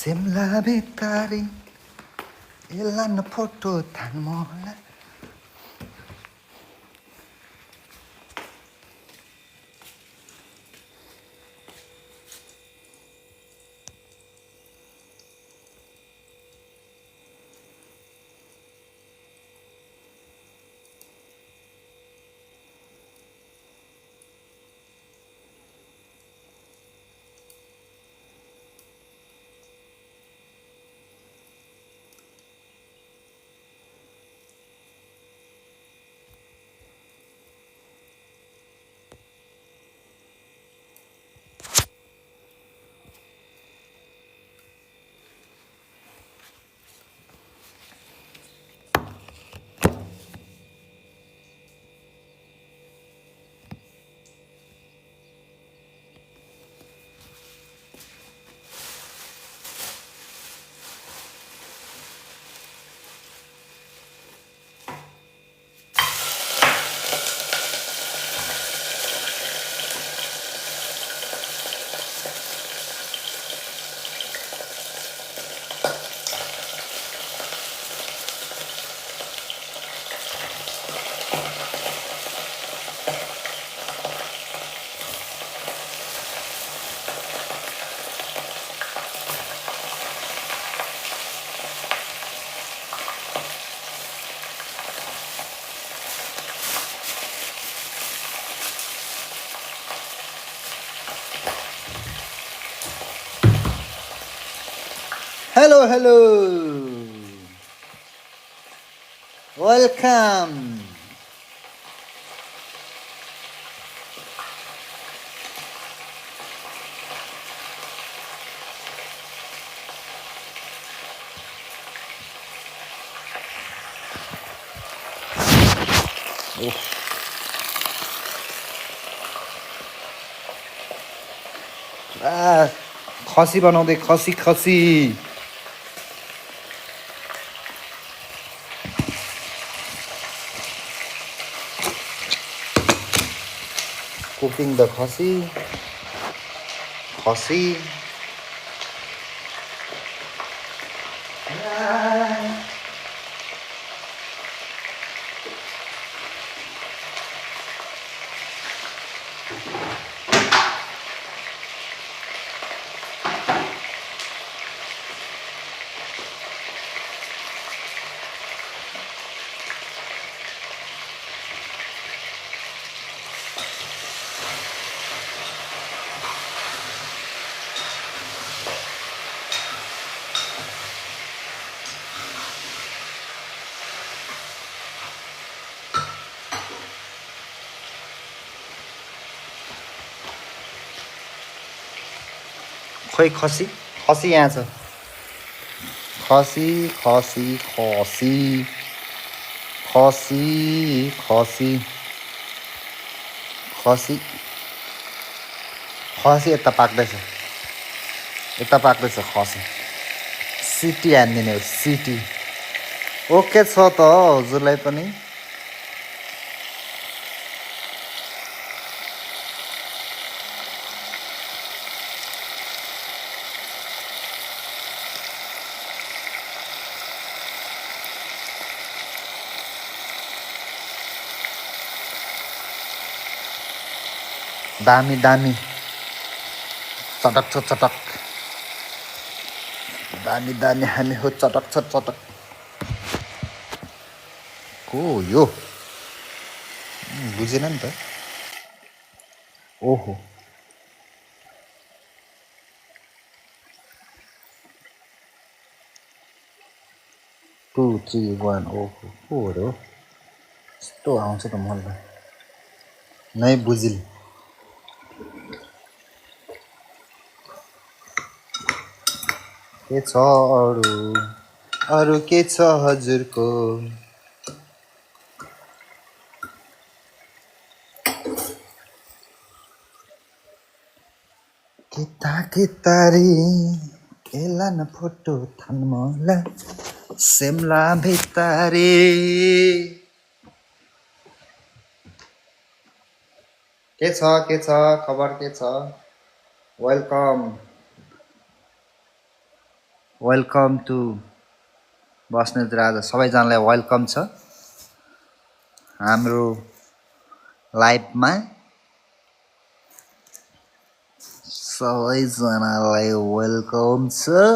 सिमला भितारी यसलाई न फोटो थान्नु होला हेलो हेलो वेलकम खसी बनाउँदै खसी खसी cooking the khasi खोइ खसी खसी यहाँ छ खसी खसी खसी खसी खसी खसी खसी यता पाक्दैछ खसी सिटी हानिदिने हो सिटी ओके छ त हजुरलाई पनि दामी दामी चटक छ चटक दामी दामी हामी हो चटक छ चटक को यो बुझेन नि त ओहो 2 3 1 ओहो को हो यस्तो आउँछ त मलाई नै बुझिल के छ अरु के छ हजुरको के तारी एला न फोटो थान्मला सिमला भितारी के छ खबर के छ welcome welcome to Basnet Raja सबैजनालाई वेलकम छ हाम्रो लाइभमा सबैजनालाई वेलकम छ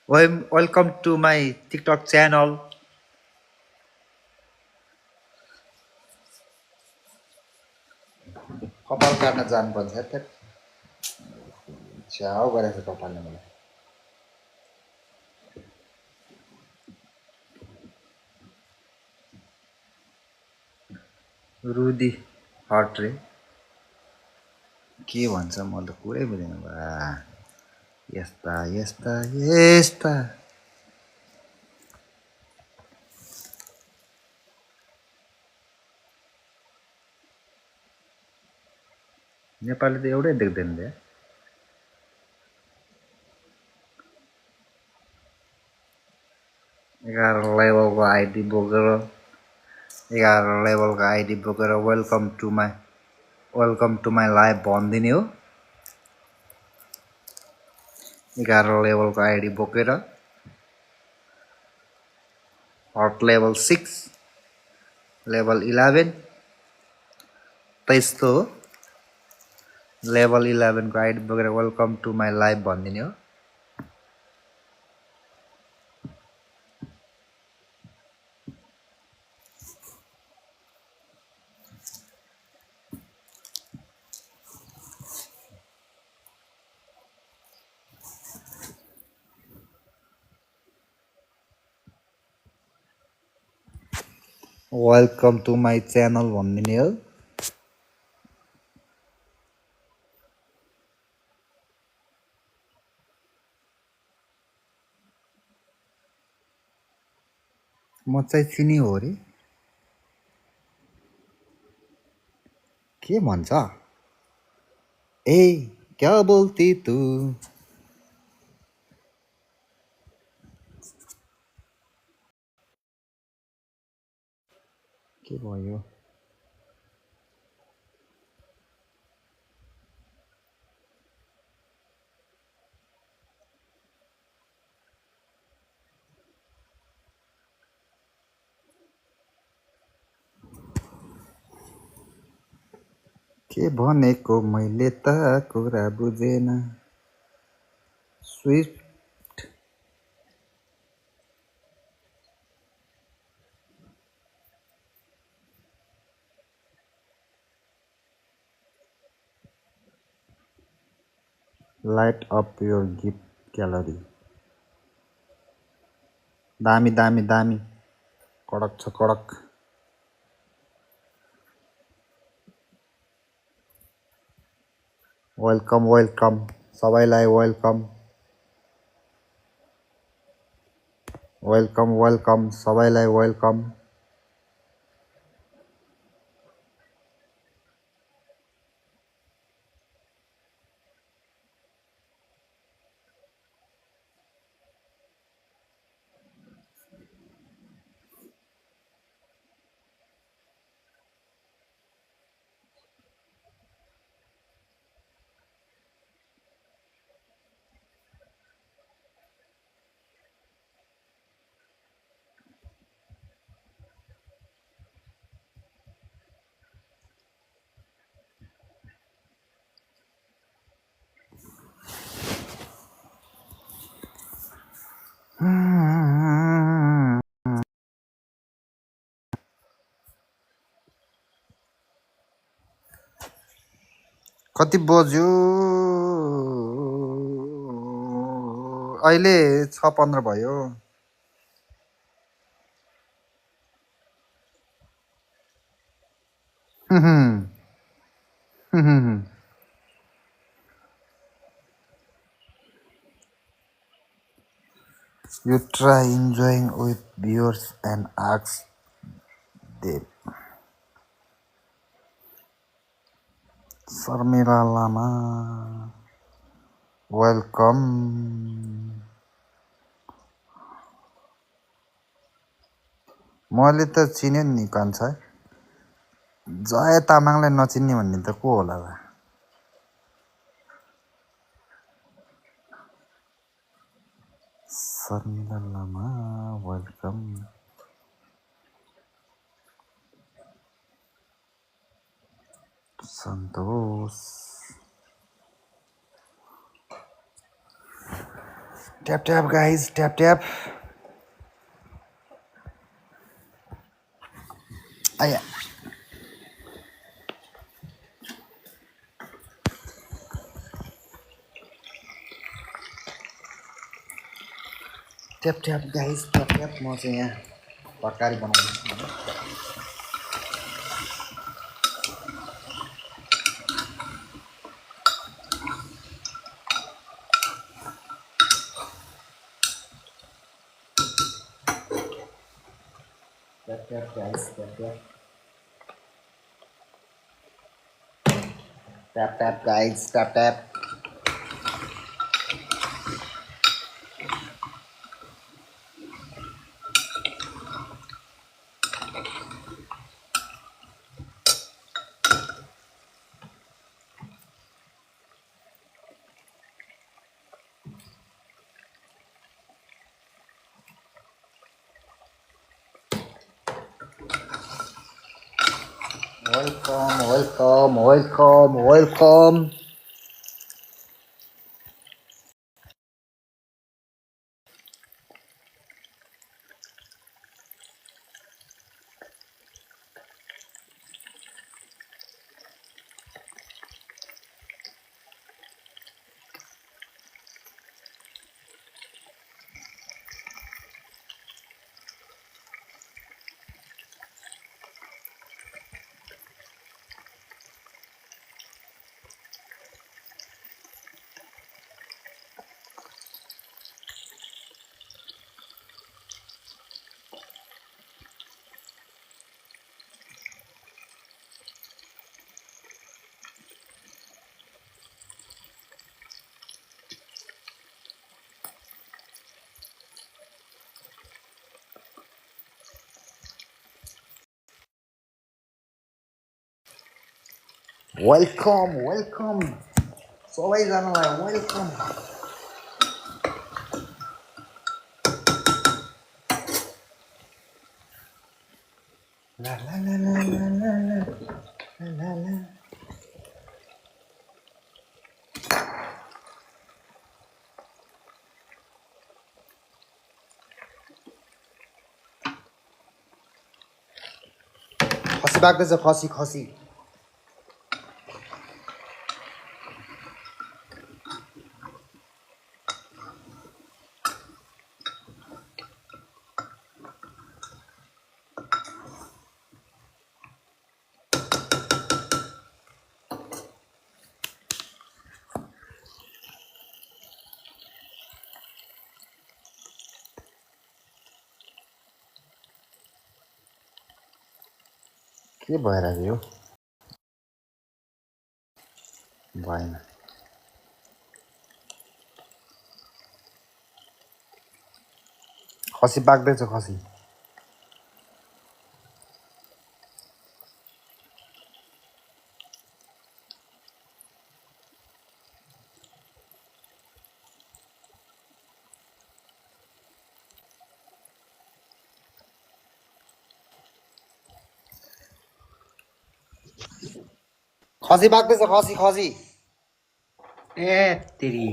welcome to my TikTok channel कपाल काट्न जानुपर्छ त छ्याउ गरेको छ कपालले मलाई रुदी हट रे के भन्छ म त कुरै बुझेन बा यस्ता यस्ता यस्ता नेपाली त एउटै देख्दैन रे 11 लेभलको आइडी बोकेर 11 लेभलको आइडी बोकेर वेलकम टु माई लाइभ भनिदिने हो 11 लेभलको आइडी बोकेर हट लेभल 6 लेभल 11 त्यस्तो हो लेभल 11 को आइडी बोकेर वेलकम टु माई लाइभ भनिदिने हो वेलकम टु माई च्यानल भनिदिने हो म चाहिँ चिनी हो रे के भन्छ ए क्या बोल्ती तू के भयो के भनेको मैले त कुरा बुझेन Swift light up your gift gallery दामी दामी दामी कडक छ कडक वेलकम वेलकम सबैलाई वेलकम वेलकम वेलकम सबैलाई वेलकम कति बज्यो अहिले 6:15 भयो You try enjoying with viewers and ask them. Sarmila Lama. Welcome. मैले त चिने नि कान्छा। जय तामाङलाई नचिन्ने भन्ने त को होला बा? Sharmila Lama welcome. Santosh tap tap guys tap tap. आया tap tap guys tap tap. म चाहिँ यहाँ तरकारी बनाउँदैछु। Tap tap guys tap tap. Tap tap guys tap tap. Welcome welcome welcome welcome. Welcome welcome सबैजनालाई वेलकम। ला ला ला ला ला ला ला ला ला। खसी बाग्दैछ खसी खसी। के भइरहेको भएन। खसी पाक्दैछ खसी। खसी पाक्दैछ खसी खसी। ए तेरी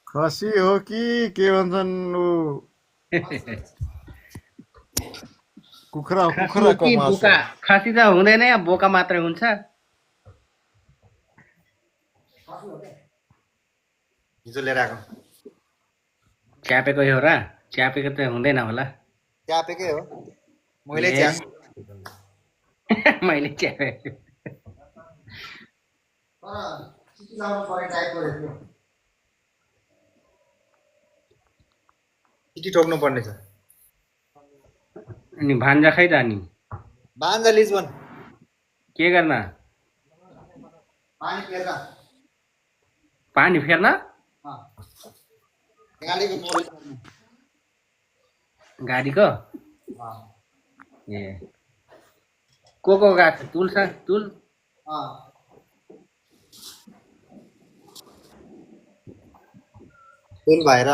खसी हो कि के भन्छन् ऊ कुखुरा खासी हो कुखुराको कि मासु बोका? खासी त हुँदैन, बोका मात्रै हुन्छ। हिजो लिएर आएको च्यापेको हो र? च्यापेको त हुँदैन होला। च्यापेकै हो। मैले ए च्याप मैले च्यापे। चिठी ठोक्नु पर्ने छ। अनि भान्जा खै त अनि बान्जा लिजबन के गर्न? पानी फेर्न। पानी फेर्न? गाडीको मोबिल गाडीको ए को गएको छ तुल तुल तुल भएर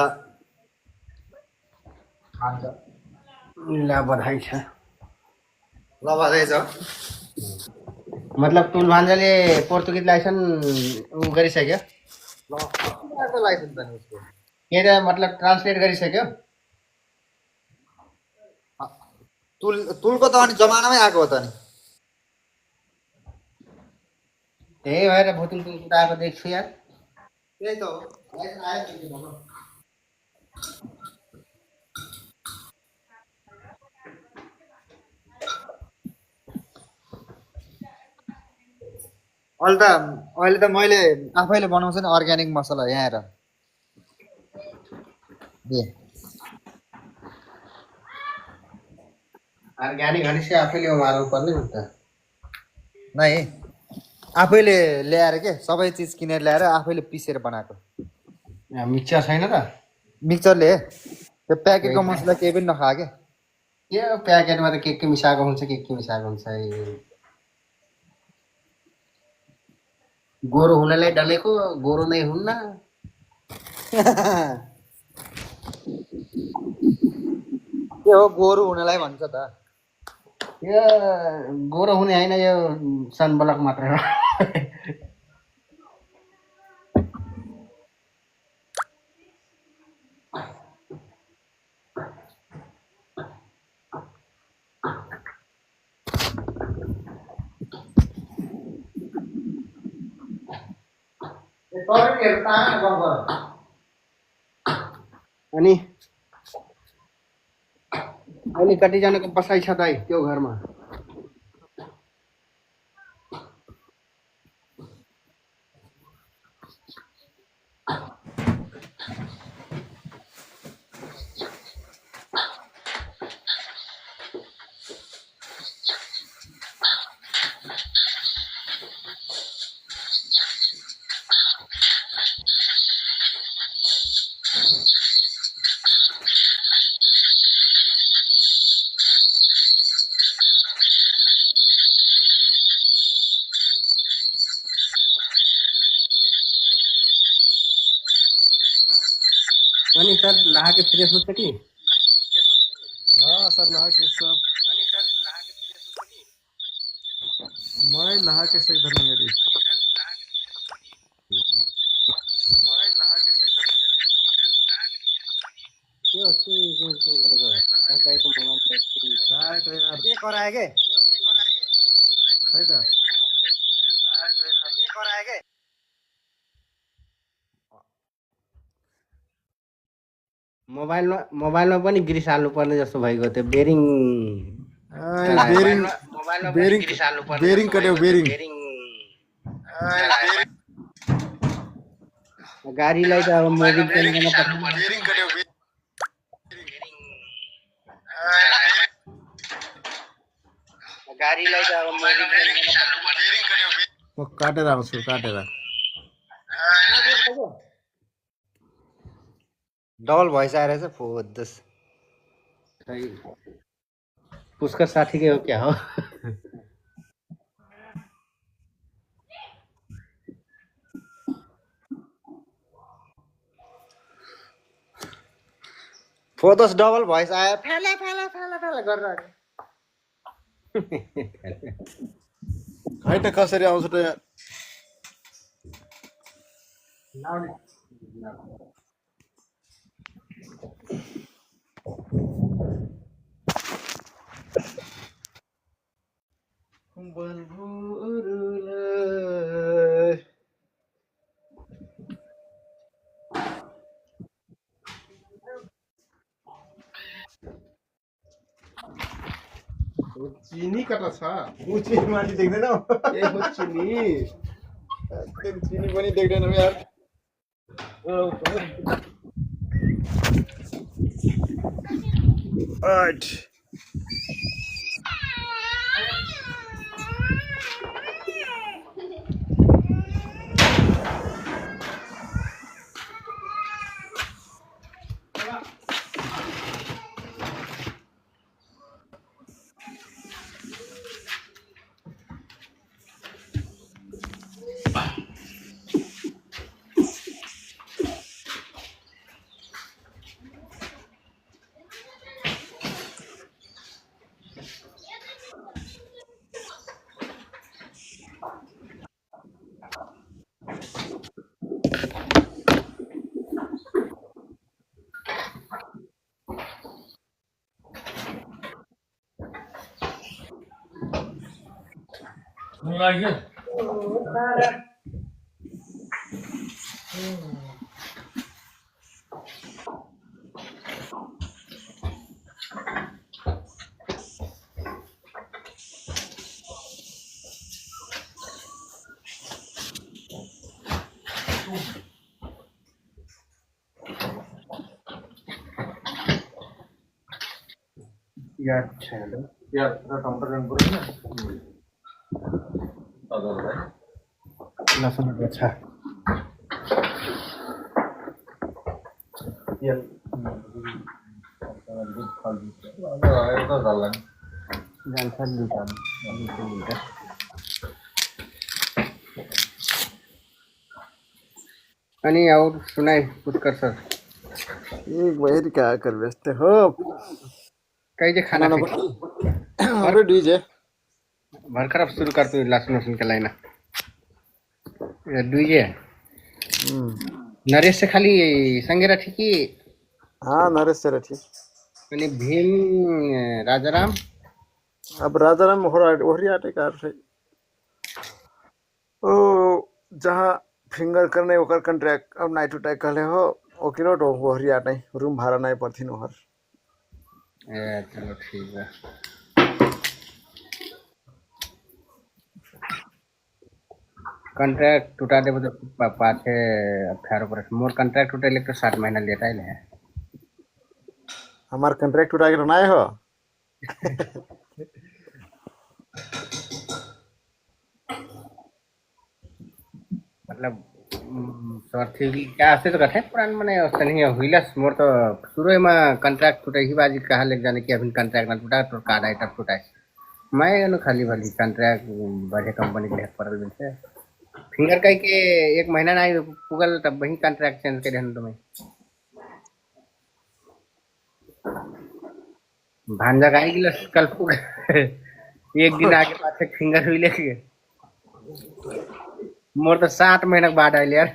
ल बधाई छ ल बधाई छ मतलब तुल भान्जाले पोर्तुगिज लाइसेन्स उ गरिसक्यो ल लाइसेन्स त नि उसको के त मतलब ट्रान्सलेट गरिसक्यो तुलको त अनि जमानामै आएको हो त नि त्यही भएर भुतुल कुदाएको देख्छु यार त्यही त हो लाइसेन्स आयो नि भन अहिले त मैले आफैले बनाउँछु नि अर्ग्यानिक मसला यहाँ हेर ए अर्ग्यानिक भनेपछि आफैले उमार्नु पर्ने हुन्छ नै आफैले ल्याएर के सबै चिज किनेर ल्याएर आफैले पिसेर बनाएको मिक्सचर छैन त मिक्सचरले त्यो प्याकेटको मसला केही पनि नखा के त्यो प्याकेटमा त के मिसाएको हुन्छ के मिसाएको हुन्छ गोरो हुनलाई डलेको गोरो नै हुन्न के हो गोरु हुनलाई भन्छ त यो गोरो हुने होइन यो सनब्लक मात्र हो अनि अहिले कतिजनाको बसाइ छ दाइ त्यो घरमा अनि सर लाके फ्रेस हुन्छ कि हाँ सर लहा के सब मैं लहा के से इधर नहीं गई त्यो गरेको दाइको मोबाइल काय तो यार के कराए के है त के कराए के मोबाइलमा पनि ग्रिस हाल्नु पर्ने जस्तो भइगयो त्यो बेरिङ बेरिङ मोबाइलमा बेरिङ ग्रिस हाल्नु पर्ने बेरिङ कट्यो बेरिङ गाडीलाई त अब मोबिल केन्द्रमा पठाउनु बेरिङ कट्यो गाडीलाई त अब मोबिल केन्द्रमा म काटेर आउँछु काटेर डबल भइस आएर चाहिँ फोदस उसका साथी के हो क्या हो फोदस डबल भइस आयो फेला फेला फेला फेला गरेर है त कसरी आउँछ त यार चिनी कता छ ऊ चिनी माथि देख्दैनौ ए हो चिनी तेरो चिनी पनि देख्दैनौ यार Alright. यार चलो यार टमाटर रंग पूरा ना लहसुन अच्छा यार तो डालना जानसा लूटा अनि और सुनाई कुछ कर सर एक बार क्या कर व्यस्त हो कहीं जे खाना अरे डीजे भर्खर अब शुरू करते लहसुन लहसुन के लाइन दुईजे नरेश से खाली संगे रही कि हाँ नरेश से रही अनि भीम राजाराम अब राजाराम वही आटे कार से ओ जहाँ फिंगर करने ओकर कॉन्ट्रैक्ट अब नाइट टू टाइक कहले हो ओकिनो तो वही आटे रूम भाड़ा नहीं पड़ती नोहर ए चलो ठीक है कॉन्ट्रैक्ट टूटा दे तो पाछे 18% मोर कॉन्ट्रैक्ट टूटे ले तो 7 महीना लेता है हमार कॉन्ट्रैक्ट उठा के तो नहीं हो मतलब स्वार्थी क्या आसे तो कथे पुरान मने नहीं हुइलस मोर तो शुरू में कॉन्ट्रैक्ट टूटे ही बाजी कहा ले जाने कि अभी कॉन्ट्रैक्ट ना टूटा तो कार्ड आई तब टूटा मैं नो खाली वाली कॉन्ट्रैक्ट बड़े कंपनी के पड़ल बिल से फिंगर कह के 1 महीना नहीं पुगल तब वही कॉन्ट्रैक्ट चेंज कर देन तुम्हें भांजा गाई गिलस कल पुग एक दिन आगे पाछे फिंगर हुई लेके मोर तो 7 महीना बाद आइल यार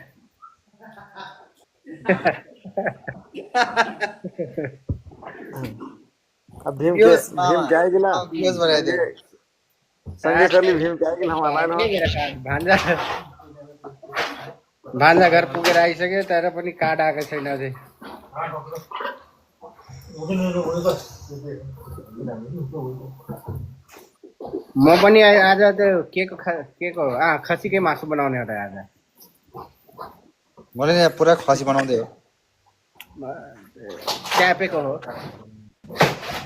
अब भीम क्या गिला संगे कर ली भीम क्या गिला हमारा भांजा भांजा घर पुगेर आइसक्यो तर पनि कार्ड आएको छैन अझै म पनि आज त के को खसीकै मासु बनाउने हो त आज मैले यहाँ पुरा खसी बनाउँदै हो च्यापेको हो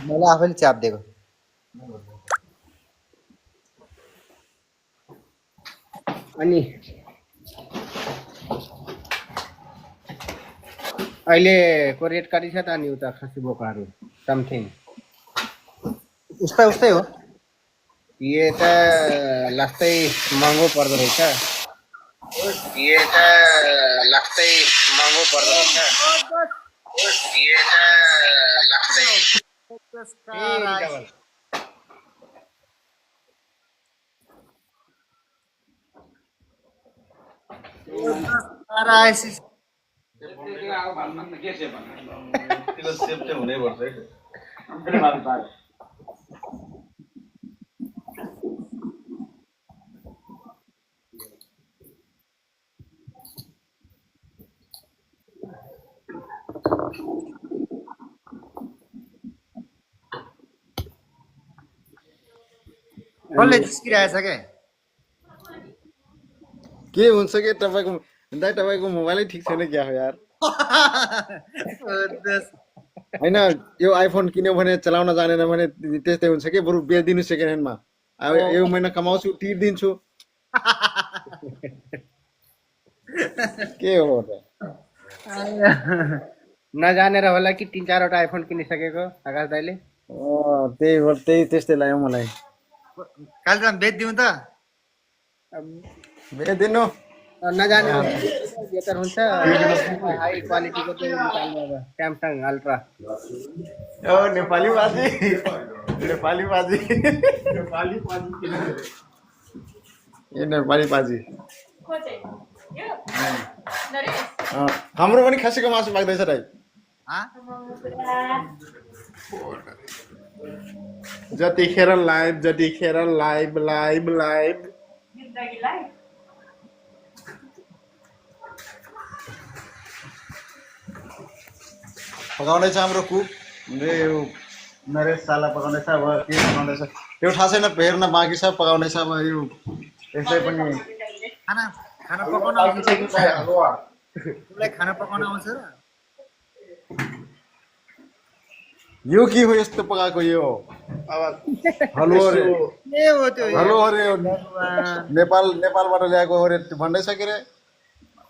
मैले आफैले च्याप दिएको अनि अहिलेको रेट कति छ त अनि उता खसी बोकाहरू समथिङ उस्तै हो ये त लास्टै महँगो पर्दो रहेछ ये त लास्टै महँगो पर्दो रहेछ ये त लास्टै कसले जिस्किरहेछ के हुन्छ के तपाईको दाइ तपाईको मोबाइलै ठीक छैन क्या हो यार हैन यो आइफोन किन्यो भने चलाउन जानेन भने त्यस्तै हुन्छ के बरु बेच्दिनु सेकेन्ड ह्यान्डमा अब यो महिना कमाउँछु तिर्दिन्छु के हो त नजानेर होला कि 3-4 वटा आइफोन किनिसकेको आकाश दाइले त्यही त्यस्तै लाग्यो मलाई कालजाम बेच्दिउँ त बेच्दिनु नजाने बेटर हुन्छ हाई क्वालिटीको चाहिँ निकाल्नु अब स्यामसङ अल्ट्रा ओ नेपाली बाजी ए नेपाली बाजी हाम्रो पनि खसीको मासु पाक्दैछ दाइ जतिखेर लाइभ पकाउँदैछ हाम्रो कुक यो नरेश साला पकाउँदैछ अब के पकाउँदैछ त्यो थाहा छैन हेर्न बाँकी छ पकाउँदैछ अब यो यसै पनि खाना खाना पकाउन आउँछ तिमीलाई खाना पकाउन आउँछ र यो के हो यस्तो पकाएको यो हलुवा रे के हो त्यो हलुवा रे नेपालबाट ल्याएको हो रे भन्दैछ के रे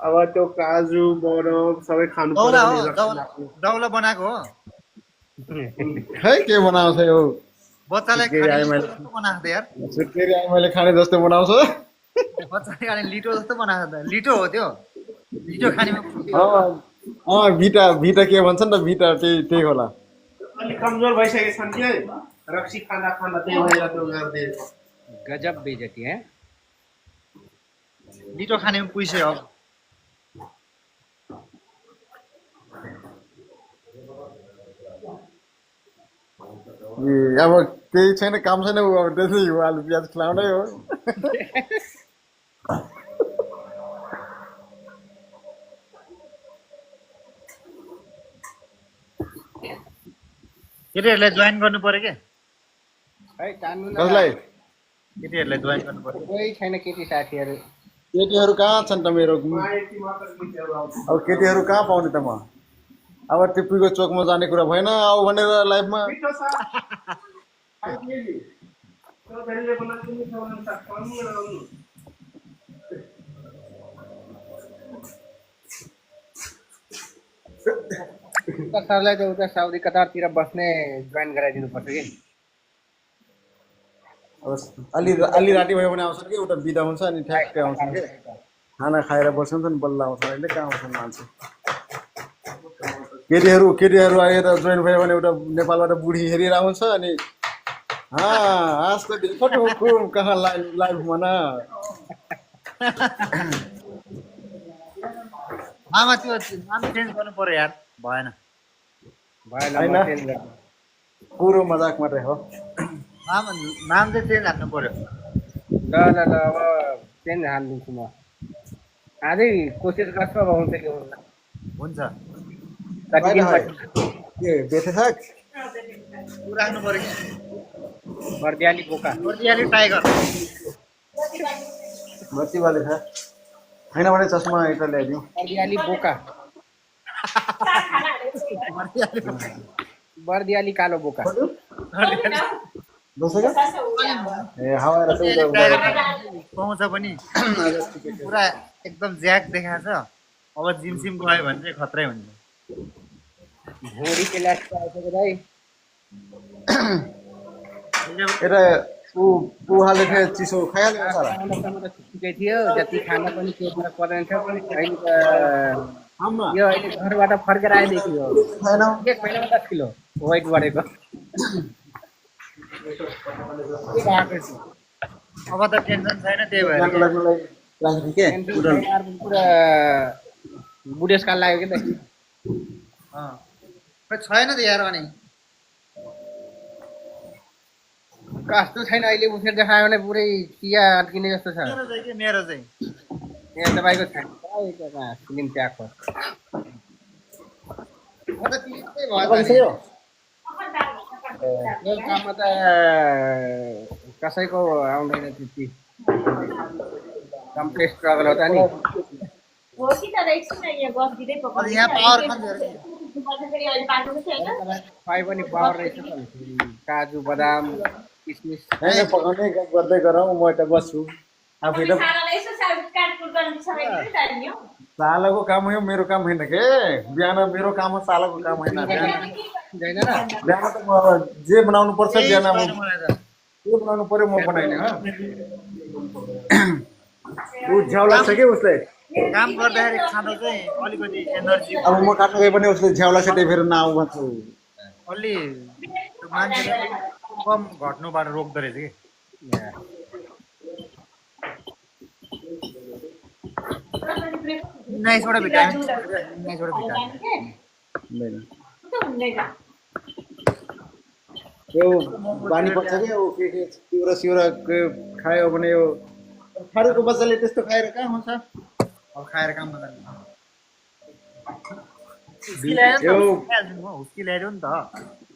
अब त्यो काजु बरफ सबै खानु दौला पर्यो हो नि दौला बनाएको हो खै के बनाउँछ यो बच्चालाई के आयो खाने मैले? जस्तो बनाएको थियो यार सुत्केरी आइ मैले खाने जस्तो बनाउँछ बच्चाले खाने लिटो जस्तो बनाएको थियो लिटो हो त्यो लिटो खानेमा भिटा भिटा के भन्छ नि त भिटा त्यही होला अलिक कमजोर भइसकेको छन् कि रक्सी खाँदा खाँदा त्यही भएर त्यो गरिदिएको गजब बेइज्जती है लिटो खानेमा पुइसे हो अब केही छैन काम छैन उ अब त्यसै हो आलु प्याज खुवाउनै हो केटीहरूलाई जोइन गर्नु पर्यो के है जान्नु न कसलाई केटीहरूलाई जोइन गर्नु पर्यो कोही छैन केटी साथीहरू केटीहरू कहाँ छन् त मेरो अब केटीहरू कहाँ पाउने त म अब टिप्पीको चोकमा जाने कुरा भएन आऊ भनेर लाइफमा सरलाई त उता साउदी कतारतिर बस्ने जोइन गराइदिनुपर्छ कि अब अलि राति भयो भने आउँछन् कि एउटा बिदा हुन्छ अनि ठ्याक्कै आउँछन् कि खाना खाएर बस्छन् नि बल्ल आउँछन् अहिले कहाँ आउँछन् मान्छे केटीहरू आएर जोइन भयो भने एउटा नेपालबाट बुढी हेरेर आउँछ अनि आज त देखो कहाँ लाइभ मना मामा त्यो नाम चेन्ज गर्नु पर्यो यार भएन भएन होइन। म चेन्ज गर्छु। पुरो मजाक मात्रै हो मामा नाम चाहिँ चेन्ज हान्नु पर्यो ल ल ल अब चेन्ज हालिदिन्छु म आजै कोसिस गर्छु अब हुन्छ कि हुन्न हुन्छ कति दिन होइन, पछि के बेथे थाक ऊ राख्नु पर्यो कि बर्दियाली बोका बर्दियाली टाइगर बत्ती वाले छ होइन भने चस्मा एउटा ल्याइदिउँ बर्दियाली बोका बर्दियाली बर्दियाली कालो बोका बसेको ए हावा टाइगर पाउँछ पनि पुरा एकदम ज्याक देखाएको छ अब जिम सिम गयो भने चाहिँ खत्रै हुन्छ भोरी के लास्ट आइसक्यो दाइ यता उहाँले फेरि चिसो खाइहाल्यो सारा खानासम्म त ठिकै थियो जति खाना पनि पेटमा पर्दैन थियो अहिले त आम्मा यो अहिले घरबाट फर्केर आएदेखि हो छैन एक महिनामा 10 किलो वेट बढेको के भएको छ अब त टेन्सन छैन त्यही भएर जानको लागि मलाई राखेको थिएँ के उडल पुरा बुढेसकाल लाग्यो कि त खोइ छैन त यार अनि कस्तो छैन अहिले उठेर देखायो भने पुरै चिया अड्किने जस्तो छ मेरो चाहिँ यहाँ तपाईँको छैन फिल्म त्यागको म त त्यस्तै भयो त तपाईँ नि। यो यो काममा त कसैको आउँदैन त्यति कम्प्ले स्ट्रगल हो त नि हो कि तर एकछिन यहाँ गफ दिँदै अब पकाउँदै यहाँ पावर खान्छ फेरि अहिले पाक्नु छैन खुवाइ पनि पावर रहेछ त काजु बदाम किसमिस होइन पकाउने गफ गर्दै गरौँ म यता बस्छु आफै त सालालाई यसो काटकुट गर्ने समय दिनु नि हो सालाको काम हो मेरो काम होइन के बिहान मेरो काम हो सालाको काम होइन बिहान हुँदैन र बिहान त म जे बनाउनु पर्छ बिहान म मलाई त के बनाउनु पर्यो म बनाइने हो ऊ झ्याउ लाग्छ कि उसले काम गर्दाखेरि खाँदा चाहिँ अलिकति एनर्जी अब म काट्नु गए पनि उसले झ्याउ लाग्छ त्यही फेरि नआउ भन्छु अलि त्यो मान्छेले कम घट्नुबाट रोक्दो रहेछ कि उन्नाइसवटा भिटामिन हुँदैन त्यो बानी पर्छ कि ऊ के चिउरा सिउरा खायो भने यो थारूको बच्चाले त्यस्तो खाएर कहाँ हुन्छ अब खाएर काम गर्दा त्यो हुस्की ल्याइदियो नि त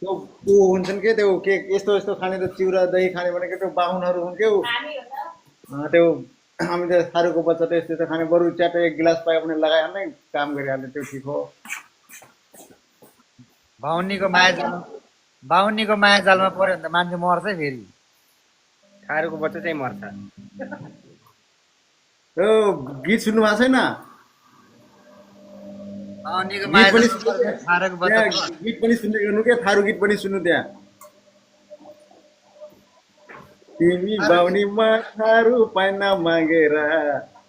त्यो त्यो हुन्छन् के त्यो के यस्तो यस्तो खाने त चिउरा दही खाने भनेको त्यो बाहुनहरू हुन् क्या हामी हो त त्यो हामी त थारूको बच्चा त यस्तो खाने बरु च्याटो एक गिलास पायो भने लगाइहाल्ने काम गरिहाल्ने त्यो ठिक हो बाहुनीको माया जालमा पर्यो भने त मान्छे मर्छ है फेरि थारूको बच्चा चाहिँ मर्छ त्यो गीत सुन्नु भएको छैन बाहुनीको गीत माया पनि जालमा पर्यो भने थारूको बच्चा त्यहाँ गीत पनि सुन्दै गर्नु क्या थारू गीत पनि सुन्नु त्यहाँ तिमी बाहुनीमा थारू पाइना मागेर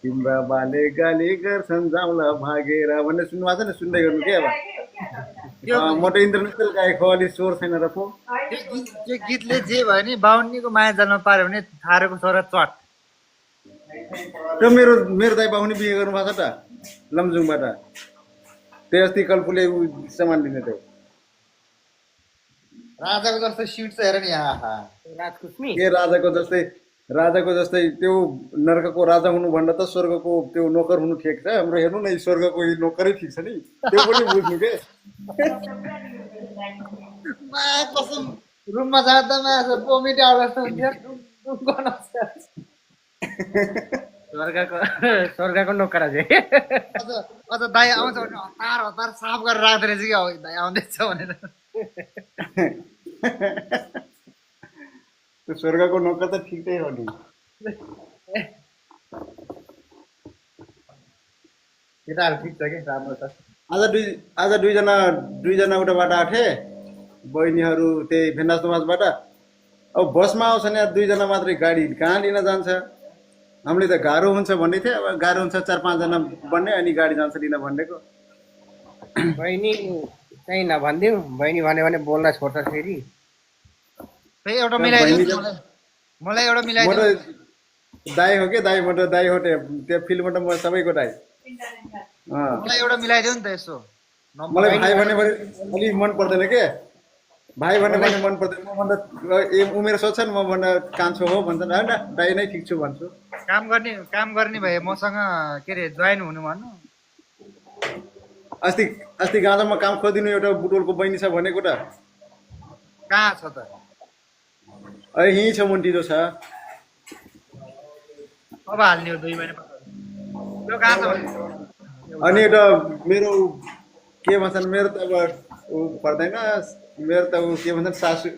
तिम्रा बाले गाली गर्छन् जाउँला भागेर भनेर सुन्नु भएको छैन सुन्दै गर्नु के अब म त इन्टरनेसनल गायक हो अलिक स्वर छैन र पो त्यो गीतले जे भयो नि बाहुनीको माया जालमा पार्यो भने थारूको छोरा चट त्यो मेरो मेरो दाइ बाहुनी बिहे गर्नु भएको छ त लमजुङबाट त्यो अस्ति कल्पुले सामान लिने त्यो राजाको जस्तो सिट छ हेर नि आहा राजकुस्मी के राजाको जस्तै त्यो नर्कको राजा हुनुभन्दा त स्वर्गको त्यो नोकर हुनु ठिक छ हाम्रो हेर्नु न स्वर्गको नोकरै ठिक छ नि त्यो पनि बुझ्नु के कसम रुममा जाँदा पोमिटी आउँदा जस्तो हुन्थ्यो स्वर्गको नोकरा चाहिँ अझ दाइ आउँछ भने हतार साफ गरेर राख्दो रहेछ कि अब दाइ आउँदैछ भनेर त्यो स्वर्गको नोकर त ठिकै हो नि केटाहरू ठिक छ कि राम्रो छ आज दुईजना उताबाट आथे बहिनीहरू त्यही भेन्दास नमाजबाट अब बसमा आउँछ नि दुईजना मात्रै गाडी कहाँ लिन जान्छ हामीले त गाह्रो हुन्छ भन्दै थिएँ अब गाह्रो हुन्छ 4-5 जना बन्ने अनि गाडी जान्छ लिन भनेको बहिनी चाहिँ नभनिदिउँ बहिनी भन्यो भने बोल्न छोड्छ फेरि फेरि एउटा मिलाइदिनु मलाई एउटा म मिलाइदिनु त दाई हो के दाई म त दाई हो त्यो फिल्डमा त म सबैको दाई मलाई एउटा मिलाइदिनु नि त यसो मलाई भाइ भने अलिक मन पर्दैन के भाइ भने मन पर्दैन म भन्दा उमेर सोध्छ नि म भन्दा कान्छो हो भन्छन् होइन दाई नै ठिक छु भन्छु काम गर्ने भए मसँग के अरे जोइन हुनु भन्नु अस्ति गाँजामा काम खोजिदिनु एउटा बुटोलको बहिनी छ भनेको त कहाँ छ त यहीँ छ मुन्टिजो छ अब हाल्ने हो 2 महिना त्यो कहाँ छ भने अनि एउटा मेरो के भन्छन् मेरो त अब पर्दैन मेरो त के भन्छन्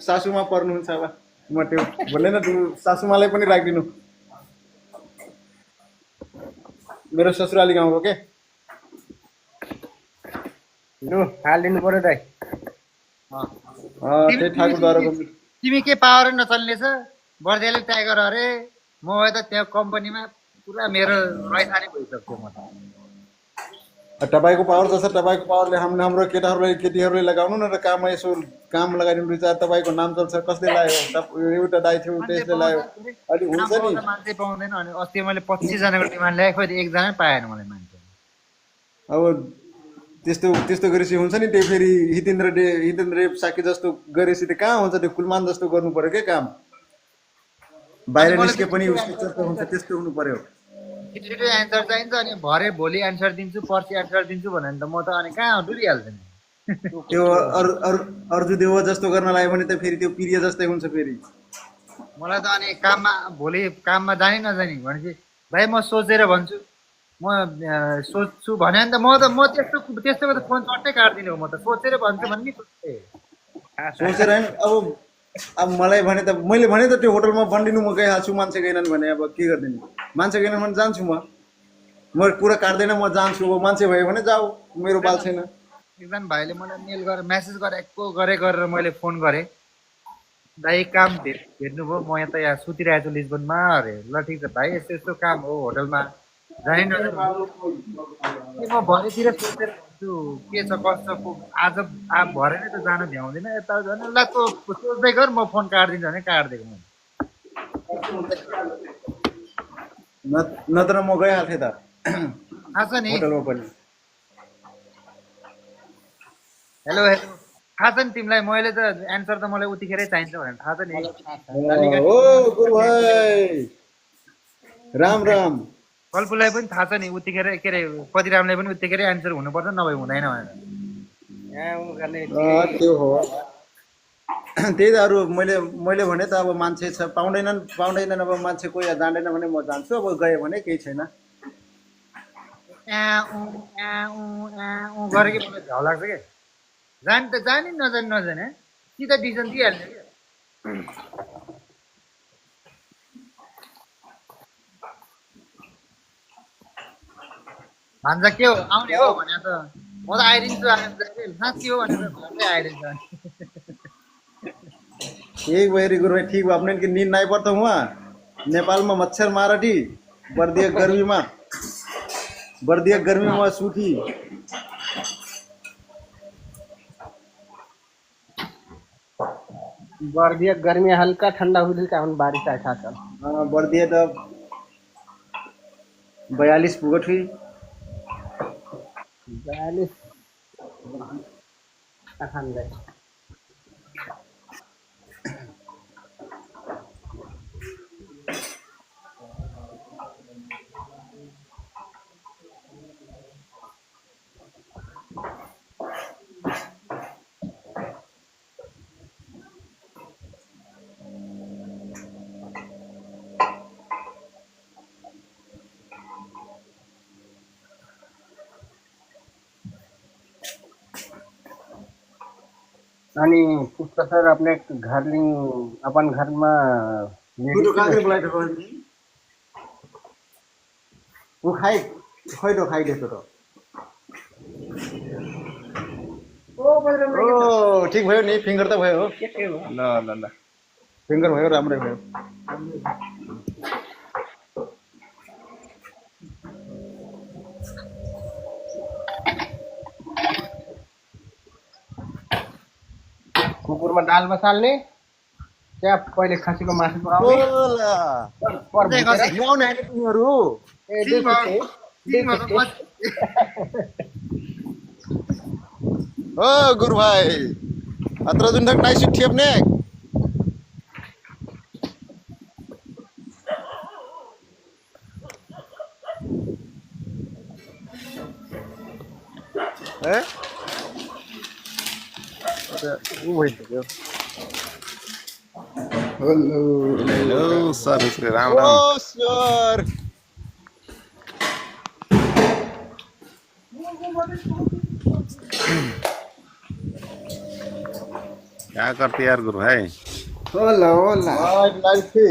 सासूमा पर्नुहुन्छ अब म त्यो भन्दैन सासूमालाई पनि राखिदिनु मेरो ससुराली गाउँको के लु हालिदिनु पर्यो दाइ त्यही ठाकुरद्वाराको तिमी के पावर नचल्ने छ बर्दियाले टाइगर अरे म भए त त्यहाँ कम्पनीमा पुरा मेरो रैथाने भइसक्यो म त तपाईँको पावर जस्तो तपाईँको पावरले हाम्रो केटीहरूले लगाउनु न र काममा यसो काम लगाइदिनु रहेछ तपाईँको नाम चल्छ कसले लायो एउटा दाइ थियो त्यसले लायो अलिक हुन्छ नि मान्छे पाउँदैन अनि अस्ति मैले 25 जनाको डिमान्ड ल्याएको खोइ एकजना पाएन मलाई मान्छे अब त्यस्तो गरेपछि हुन्छ नि त्यो फेरि हितेन्द्र साकी जस्तो गरेपछि त कहाँ हुन्छ त्यो कुलमान जस्तो गर्नु पर्यो के काम बाहिर निस्के पनि उसको चर्चा हुन्छ त्यस्तो हुनु पर्यो छिटो एन्सर चाहिन्छ अनि भरे भोलि एन्सर दिन्छु पर्सि एन्सर दिन्छु भने त म त अनि कहाँ डुबिहाल्छु नि त्यो अर्जु देव जस्तो गर्न लाग्यो भने त फेरि त्यो प्रिय जस्तै हुन्छ फेरि मलाई त अनि भोलि काममा जाने नजाने भनेपछि भाइ म सोचेर भन्छु म सोच्छु भने त म त्यस्तो त फोन चट्टै काट्दिनँ हो म त सोचेर भन्छु भन्ने सोचेर अब मलाई भने त मैले भने त त्यो होटलमा बनिदिनु म गइहाल्छु मान्छे गएनन् भने अब के गरिदिनु मान्छे गएनन् भने जान्छु म पुरा काट्दैन म जान्छु अब मान्छे भयो भने जाऊ मेरो बाल छैन एकजना भाइले मलाई मेल गरेर मेसेज गरेर मैले फोन गरेँ दाइ काम भेट्नुभयो म यहाँ त यहाँ सुतिरहेको छु लिस्बनमा अरे ल ठिक छ भाइ यस्तो यस्तो काम हो होटलमा जाने न म भरेतिर सोचेर भन्छु के छ कस्तो आज भरे नै त जान भ्याउँदिनँ यता झन् ल तँ सोच्दै गर म फोन काटिदिन्छु भने काटिदिएको मैले नत्र म गइहाल्थेँ त थाहा छ नि होटलमा पनि हेलो थाहा छ नि तिमीलाई मैले त एन्सर त मलाई उतिखेरै चाहिन्छ भनेर थाहा छ नि ओ गुरु भाइ राम राम कल्पुलाई पनि थाहा छ नि उतिखेर के अरे पतिरामलाई पनि उतिखेरै एन्सर हुनुपर्छ नभए हुँदैन भनेर यहाँ उ गर्ने त्यो हो त्यही त अरू मैले भने त अब मान्छे छ पाउँदैनन् अब मान्छे कोही जान्दैन भने म जान्छु अब गएँ भने केही छैन गरेको मलाई झ्याउ लाग्छ क्या जाने त जाने नजाने सिधा डिसिजन दिइहाल्छ क्या भन्छ के हो आउने हो भने त म त आइदिन्छु साँच्ची हो भनेर घरमै आइदिन्छ एक बहेरी गुरु भाई ठीक बा अपने की नींद नहीं पड़ता हुआ नेपाल में मच्छर माराठी बर्दिया गर्मी में सूखी बर्दिया गर्मी हल्का ठंडा हुई का बारिश आया था कल हाँ बर्दिया तो 42 पुगट हुई 42 कहाँ गए अनि पुष्प सर अपने घर अपन घर में तो कागरे बुलाए थे वो खाई खोई दो खाई दे तो ओ ठीक भयो नि फिंगर त भयो ल फिंगर भयो राम्रै भयो कुकुर में दाल मसाल्ने क्या पहले खसी को मासु पकाउने ल्याउने आहिले तिमीहरू ओ गुरु भाइ अत्र जुन थक नाइसु ठेप्ने ए हेलो सर राम ओ राम सर क्या करते यार गुरु भाई होला लाइफ थी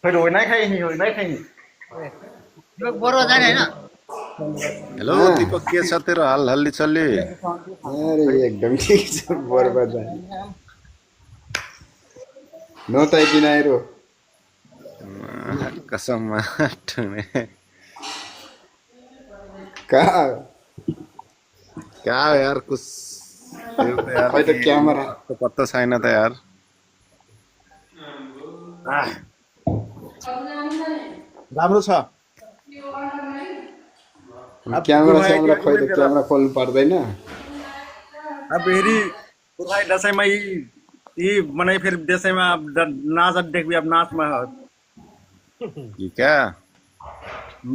फिर hồi nãy खाई बरुवा जाने होइन हेलो दीपक के छ तेरो हाल हल्ली चल्ली अरे एकदम ठीक छ बर्बाद नताइदिन आइरो कसम ठुने कहाँ क्या हो यार कुछ यार खै त क्यामेरा तो पत्ता छैन त यार राम्रो छ क्यामेरा खै त क्यामेरा खोल्नु पर्दैन अब फेरि पुराइ दसैँमा यी मनै फेरि दसैँमा नाच देख्बी अब नाचमा ये क्या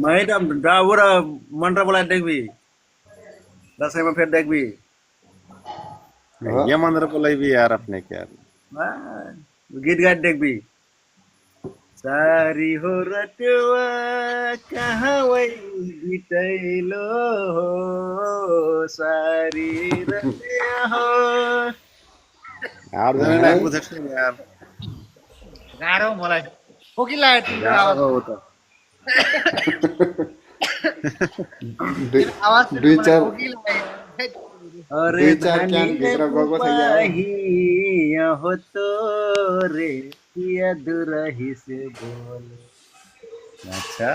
मै त डाबुर मन्त्र बोलाइ देख्बी दसैँमा फेरि देख्बी ये मंदिर को लाई भी यार अपने क्या गीत गाइत देख्बी सारी हो रटुवा कहाँ वै बितैलो हो सारी रटिया हो यार जाने ना कुछ अच्छा नहीं यार गाह्रो मलाई कोकिला आयो तिम्रो यार आवाज वो तो आवाज दुई चार कोकिला आयो अरे दुई चार क्यान भित्र गएको छ यार हो तो रे किया दुरही से बोल अच्छा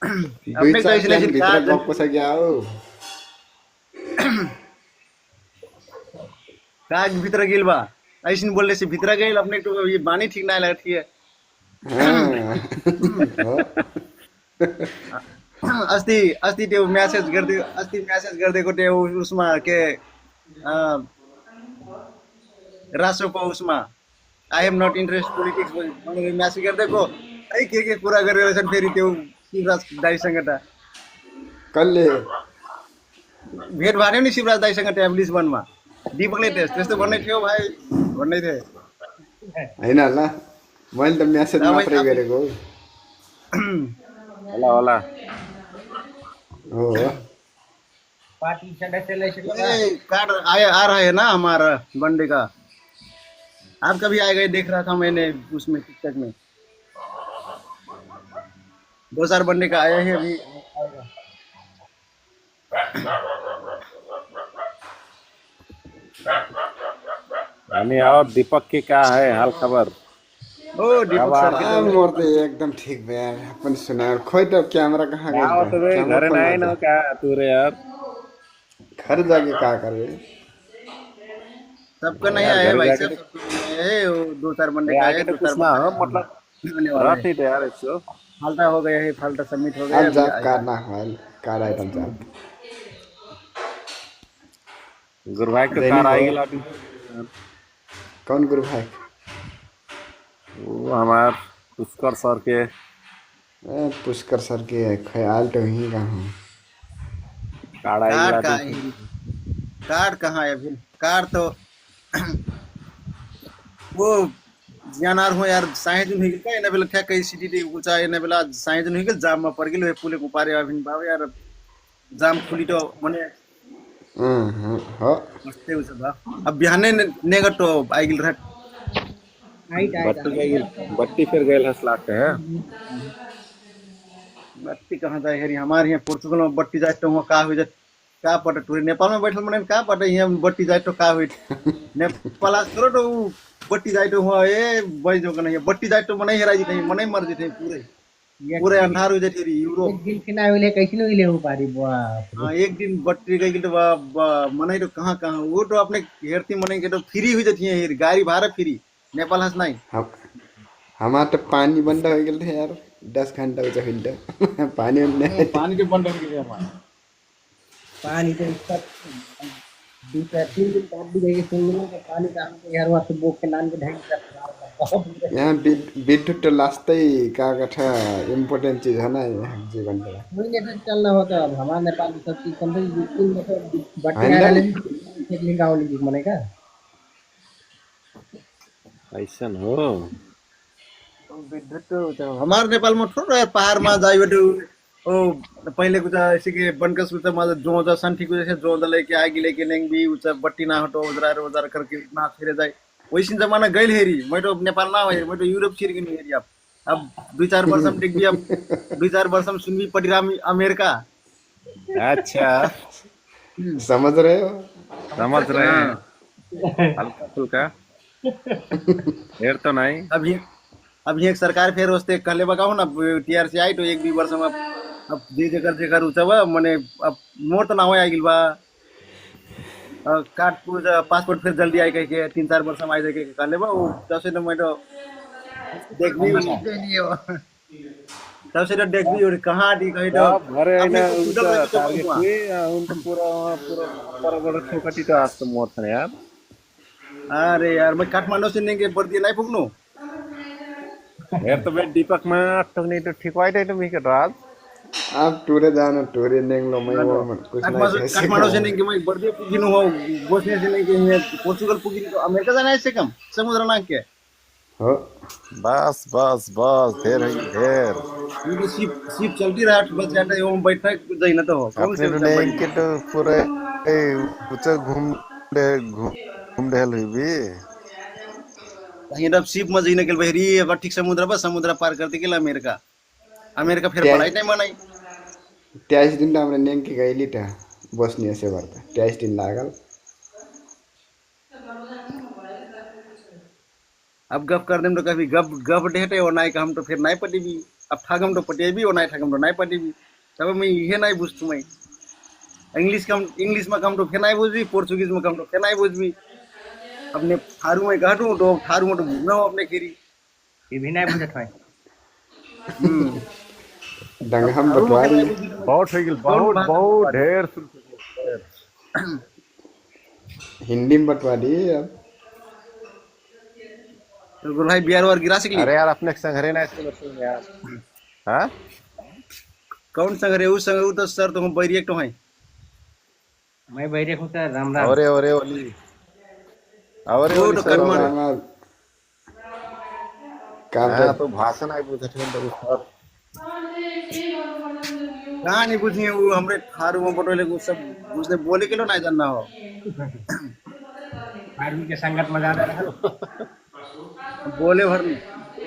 दुई चार क्यान भित्र गएको छ क्या हो काग भित्र गेल बा ऐसिन बोलने से भित्र गेल अपने तो ये बानी ठीक नहीं लगती है अस्ति अस्ति त्यो म्यासेज गरिदिएको त्यो उसमा के रासोपा उसमा I am not interest politics भनेर म्यासेज गरिदिएको है के कुरा गरेर छन् फेरि त्यो शिवराज दाईसँग त कसले भेट भयो नि शिवराज दाईसँग त्यहाँ लिस्बनमा दीपकले त्यस्तो भन्ने थियो भाइ भन्ने थिए होइन होला मैले त म्यासेज मात्रै गरेको होला होला हो पार्टी सदस्य इलेक्शन कार्ड आ रहा है ना हमारा बंडे का आपका भी आएगा देख रहा था मैंने उसमें टिकटॉक में 2,000 बंडे का आया है अभी अनि और दीपक की क्या है हाल खबर ओ दीपक सर के मोर त एकदम ठीक भयो यार पनि सुनायो खोइ त क्यामेरा कहाँ क्या हो तो बे घर में आए ना क्या तू रे यार घर जाके का करे सबका नहीं आया है भाई साहब है 2-4 बंडे का आया तो कुछ ना हो मतलब रात ही तो यार इसको फाल्टा हो गया है फाल्टा सबमिट हो अब गया जा काटना हाल कार्ड आइटम जा गुरुभाई के कार आई गया अभी कौन गुरु भाई वो हमार पुष्कर सर के पुष्कर सर के ख्याल तो ही का हूँ कार आई कार्ड गया का कार्ड कहाँ है अभी कार्ड तो वो ज्ञानार हो यार साइज नहीं का इना बेला ठ्याक्कै सिटी उचा इना बेला साइज नहीं के जाम में पड़ गेल पुलेको पारे अभी बाबा यार जाम खुली तो मने हो मस्ते उस बा अब बिहाने नेगट तो आई गेल रहा बत्ती फिर गए हंसला के है बत्ती कहाँ जाए हेरी हमारे यहाँ पोर्चुगल में बत्ती जाए तो वहाँ का हो जाए का पटे टूरी नेपाल में बैठल मने का पटे यहाँ बत्ती जाए तो का हो नेपाल आज करो तो बत्ती जाए तो वहाँ ए भाई जो कहीं बत्ती जाए तो मने हेराई जी मने मर जी पूरे अंधार हो जाए यूरोप एक दिन के ना मिले कैसे नहीं मिले हो पारी बाप हाँ एक दिन बत्ती गई तो मने तो कहाँ कहाँ वो तो अपने हेरती मने के तो फ्री हो जाती है हेरी गाड़ी भाड़ा फ्री नेपाल हंस नहीं हमारा तो पानी बंद हो गया था यार 10 घंटा हो जाए पानी पानी तो बंद हो गया हमारा पानी तो इसका 2-3 दिन बाद भी गई सुन लो कि पानी का हमको यार वहाँ से बोक के नान के ढंग से यहाँ विद्युत तो लास्टै का कथा इम्पोर्टेंट चीज है ना जीवन का वही नेटवर्क चलना होता अब हमारे नेपाल में सब चीज कम से बट लिंक आउली मनेगा ऐसा हो विद्युत तो हमारे नेपाल में थोड़ा यार पहाड़ में जाए बेटू ओ पहले कुछ ऐसे के बनकर कुछ मतलब जो जा संठी कुछ ऐसे जो लेके आगे लेके नेंग भी उस बट्टी ना हटो उजरा करके ना फिरे जाए वैसे जमाना गइल हेरी मैं तो नेपाल ना हेरी मैं तो यूरोप छिर गई हेरी अब 2-4 वर्ष में टिक भी अब 2-4 वर्ष में सुनवी पटिराम अमेरिका अच्छा समझ रहे हैं हल्का फुल्का हेर तो नहीं अभी एक सरकार फेर वस्ते कहले बगाओ ना टीआरसी आई तो 1-2 वर्ष में अब जे जेकर उचबा मने अब मोर तो ना हो आगिल बा कार्ड पूरा पासपोर्ट फिर जल्दी आई कह के 3-4 वर्ष में आई दे के कहले बा वो तब से तो मैं तो देख भी तब से तो देख भी और कहां दी कहीं तो घरे ना उनका टारगेट हुए उनका पूरा बड़ा ठोकटी तो आज तो मोर था यार अरे यार मैं काठमांडू से नहीं के बर्दी नहीं पुगनु हेर तो बे दीपक में टकनी तो ठीक वाइट है तो भी कर राज आप टूरे जाना टूरे नेंगलो मैं वो कुछ नहीं काठमांडू से नहीं के मैं बर्दी पुगिनु हो बोस्निया से नहीं के पोर्चुगल पुगिनु तो अमेरिका जाना है इससे कम समुद्र ना के हो बस ढेर ये तो शिप चलती रहा बस जाता है वो बैठना जाई ना तो हो कौन से नहीं के तो पूरे ऊंचा घूम ढेल हुई भी कहीं अब शिप में जाइने के बहरी अब ठीक समुद्र पार करते के अमेरिका फिर पढ़ाई नहीं मनाई 23 दिन हमरा नेंग के गईली था बोस्निया से वर्ता 23 दिन लागल अब गप कर देम तो कभी गप डेटे और नहीं हम तो फिर नहीं पटी भी अब ठागम तो पटे भी और नहीं ठागम तो नहीं पटी भी तब मैं ये नहीं बुझतु मैं इंग्लिश में कम तो फिर नहीं बुझबी पोर्चुगीज में कम तो फिर नहीं बुझबी अपने थारू में गाटू तो थारू में तो घूमना हो अपने खेरी ये भी नहीं बुझत भाई दंगम बटवारी बहुत हो गेल बहुत ढेर हिंदी में बटवारी अब गुरु भाई बिहार और गिरा सकली अरे यार अपने संघरे ना इसको बच्चों यार हाँ कौन संग रे उस संग तो सर तो हम बैरी एक तो है मैं बैठे हूँ सर राम राम अरे अरे ओली अरे वो ओली तो सर कर्म काम हाँ तो भाषण आई बुझे थे तो सर कहाँ नहीं बुझे वो हमरे थारू में बटोले को सब उसने बोले के लो नहीं जानना हो आर्मी के संगत में ज्यादा रहा बोले भर नहीं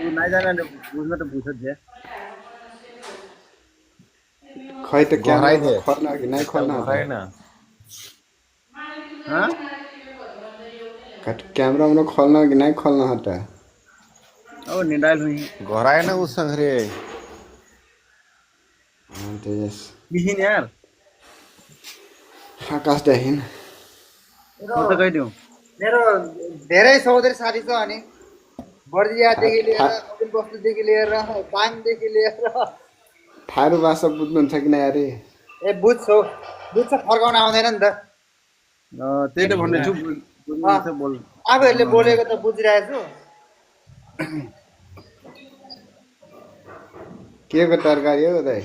वो नहीं जाना बुझना तो बुझत जे खै तो क्या गहराई दे खोलना कि नहीं खोलना है ना हाँ कैमरा में खोलना कि नहीं खोलना होता है ओ निडाल हुई गहराई ना उस संघरे तो यस बिहिन यार आकाश दहिन म त कहिदिउँ मेरो धेरै सहोदरी साथी छ अनि बर्दियादेखि लिएर अबिल बस्तुदेखि लिएर बाङदेखि लिएर थारू भाषा बुझ्नुहुन्छ कि नहीं अरे ए बुझ्छ फर्काउन आउँदैन नि त त्यही त भन्दैछु बुझ्नुहुन्छ बोल आफूहरूले बोलेको त बुझिरहेको छु के को तरकारी हो उदय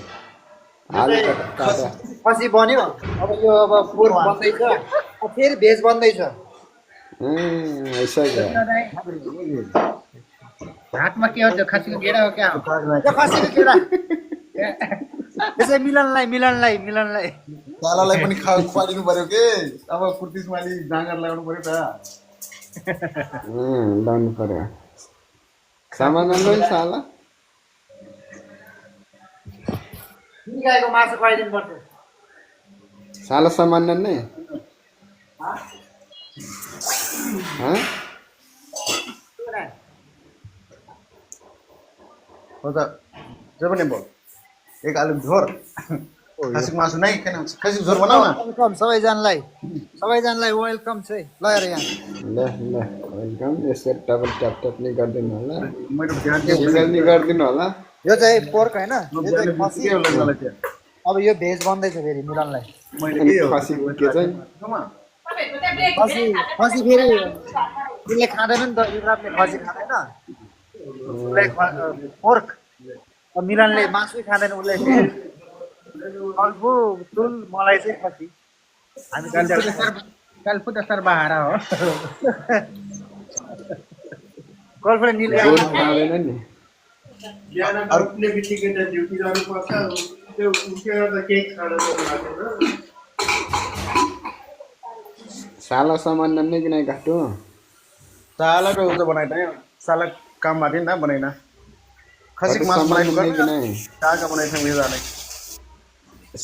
आलु काटा खसी बन्यो अब यो अब पोर्क बन्दैछ अब फेरि भेज बन्दैछ ऐसा क्या हातमा के हो त्यो खसीको गेडा हो क्या यो खसीको केटा यसै मिलनलाई सालालाई पनि खुवाइदिनु पर्यो के अब कुर्तिसमाली जाँगर लगाउनु पर्यो त लाउनु पर्यो सामान आउनु नि साला गाईको मासु खुवाइदिनु पर्छ साला सामान नै हाँ हो त जो पनि बोल एक आलु झोर खसीको मासु नै खसीको झोर बनाऊ न वेलकम सबैजनालाई वेलकम छ है ल हेर यहाँ ल वेलकम यसरी डबल ट्याप ट्याप नि गरिदिनु होला मैले ध्यान सिग्नल नि गरिदिनु होला यो चाहिँ पोर्क होइन यो चाहिँ खसी के होला मलाई त्यो अब यो भेज बन्दैछ फेरि मिलनलाई मैले अनि के हो खसी के चाहिँ खसी फेरि उसले खाँदैन नि त युवराजले खसी खाँदैन उसलाई पोर्क अब मिलनले मासु खाँदैन उसले अल्पो तुल मलाई चाहिँ खसी हामी कलपुट सर बाहर हो गर्लफ्रेन्ड निल जोड खाँदैन नि बिहान उठ्ने बित्तिकै त ड्युटी जानुपर्छ त्यो उठेर त केक खान मन लाग्दैन साला सामान नै कि नहीं काटू साला तो उसे बनाई था साला काम मारे ना बनाई ना खसी मांस बनाई सामान नहीं कि नहीं क्या का बनाई थे मुझे जाने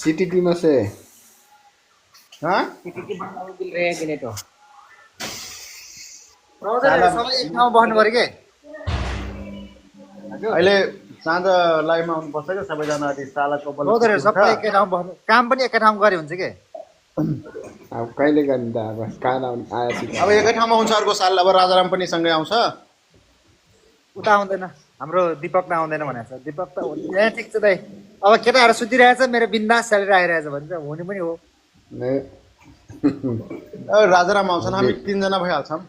सीटीटी में से हाँ गिनेटो सबै एक ठाउँमा बस्नु पर्यो के अहिले साँझ लाइभमा आउनुपर्छ क्या सबैजना अनि साला कपाल रोदरहरू सबै एकै ठाउँमा बस्नु काम पनि एकै ठाउँमा गरे हुन्छ के अब कहिले गर्ने त अब कहाँ आएपछि अब एकै ठाउँमा हुन्छ अर्को साल अब राजाराम पनि सँगै आउँछ उता आउँदैन हाम्रो दिपक त आउँदैन भनेको छ दिपक त यहाँ ठिक छ दाइ अब केटाहरू सुतिरहेछ मेरो बिन्दास स्यालेरी आइरहेछ भने चाहिँ हुने पनि हो राजाराम आउँछन् हामी 3 जना भइहाल्छौँ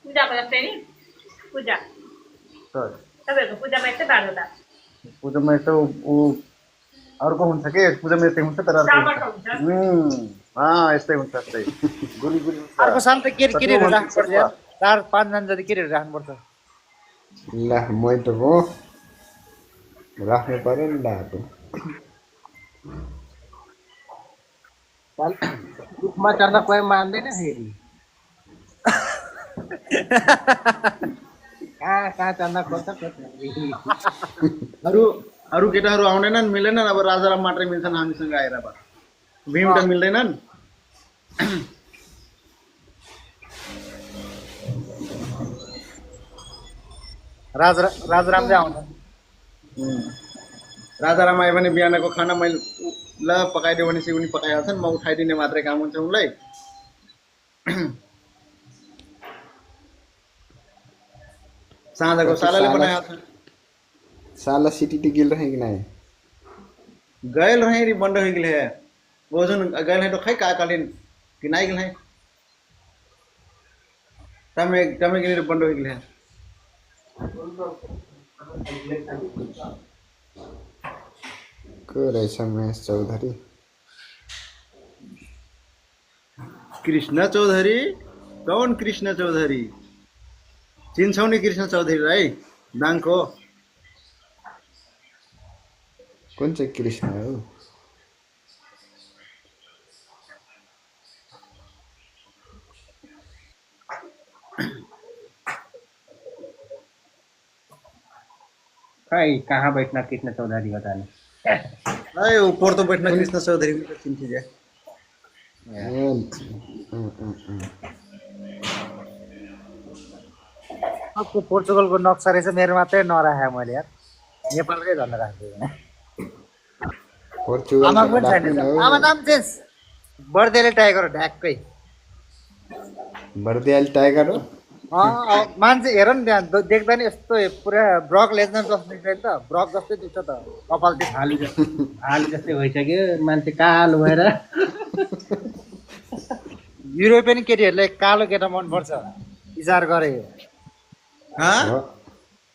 पूजाको जस्तै नि पूजा तपाईँहरूको पूजामा यस्तै बाटो त पूजामा यस्तो ऊ अर्को हुन्छ के पूजामा यस्तै हुन्छ तर चाडबाड हुन्छ यस्तै हुन्छ यस्तै गुली गुली अर्को साल त केटीहरू राख्नुपर्छ यार 4-5 जना जति केटीहरू राख्नुपर्छ ल मै त हो राख्नु पर्यो नि ल दुखमा चढ्दा कोही मान्दैन फेरि कहाँ चढ्दा खोज्छ अरू केटाहरू आउँदैनन् मिल्दैनन् अब राजाराम मात्रै मिल्छन् हामीसँग आएर अब भीम त मिल्दैनन् राजाराम चाहिँ आउँछ राजाराम आयो भने बिहानको खाना मैले ल पकाइदियो भने चाहिँ उनी पकाइहाल्छन् म उठाइदिने मात्रै काम हुन्छ उनलाई साँझको सालाले बनाइहाल्छ साला सिटी गिल रहे कि नहीं गैल रहे री बंद हो गेल है वो जन गैल है तो खै का कालिन कि नाइ गेल है तमे तमे के लिए बंद हो गेल है को रहेछ महेश चौधरी कृष्ण चौधरी कौन कृष्ण चौधरी चिन्छौ नि कृष्ण चौधरी राई दाङको कुन चाहिँ कृष्ण हो खै कहाँ बैठना कृष्ण चौधरी बता नहीं आए ऊपर तो बैठना कृष्ण चौधरी को चिन्थि जे सबको पोर्चुगलको नक्सा रहेछ मेरो मात्रै नराखे मैले यार नेपालकै झन्डा राख्दै पोर्चुगल आमाको पनि छैन आमा नाम चेन्ज बर्देले टाइगर हो ढ्याक्कै बर्दियाल टाइगर हो मान्छे हेर नि त्यहाँ देख्दा नि यस्तो पुरा ब्रक लेजनर जस्तो देख्छ नि त ब्रक जस्तै देख्छ त कपाल चाहिँ आलु जस्तै भइसक्यो मान्छे कालो भएर युरोपियन केटीहरूलाई कालो केटा मनपर्छ विचार गरे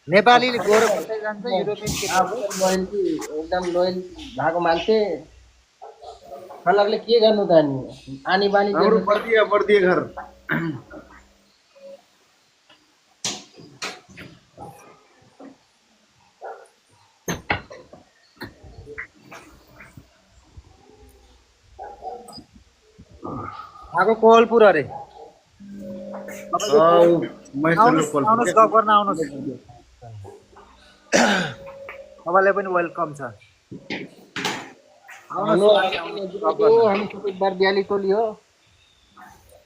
नेपालीले गोरो भन्दै जान्छ युरोपियन केटी लोयल्टी एकदम लोयल भएको मान्छे खलकले के गर्नु त अनि आनी बानी हाम्रो बर्दिया घर आएको कोहलपुर अरे आउनुहोस् आउनुहोस् गफ गर्न आउनुहोस् तपाईँलाई पनि वेलकम छ हामी सबै बर्दियाली टोली हो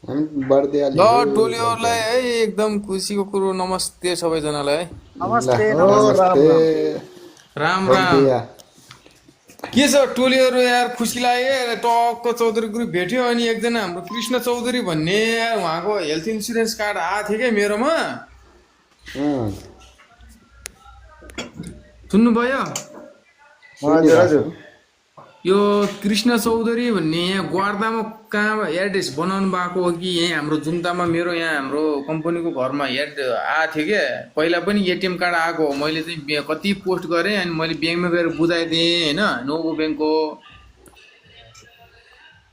हामी बर्दियाली ल टोलीहरूलाई है एकदम खुसीको कुरो नमस्ते सबैजनालाई है नमस्ते नमस्ते राम राम बर्दिया के छ टोलीहरू यार खुसी लाग्यो टक्क चौधरी ग्रुप भेट्यो अनि एकजना हाम्रो कृष्ण चौधरी भन्ने उहाँको हेल्थ इन्सुरेन्स कार्ड आएको थियो क्या मेरोमा सुन्नुभयो हजुर हजुर यो कृष्ण चौधरी भन्ने यहाँ ग्वार्दामा कहाँ एड्रेस बनाउनु भएको हो कि यहीँ हाम्रो जुन्तामा मेरो यहाँ हाम्रो कम्पनीको घरमा हेड आएको थियो क्या पहिला पनि एटिएम कार्ड आएको हो मैले चाहिँ कति पोस्ट गरेँ अनि मैले ब्याङ्कमा गएर बुझाइदिएँ होइन नोभो ब्याङ्कको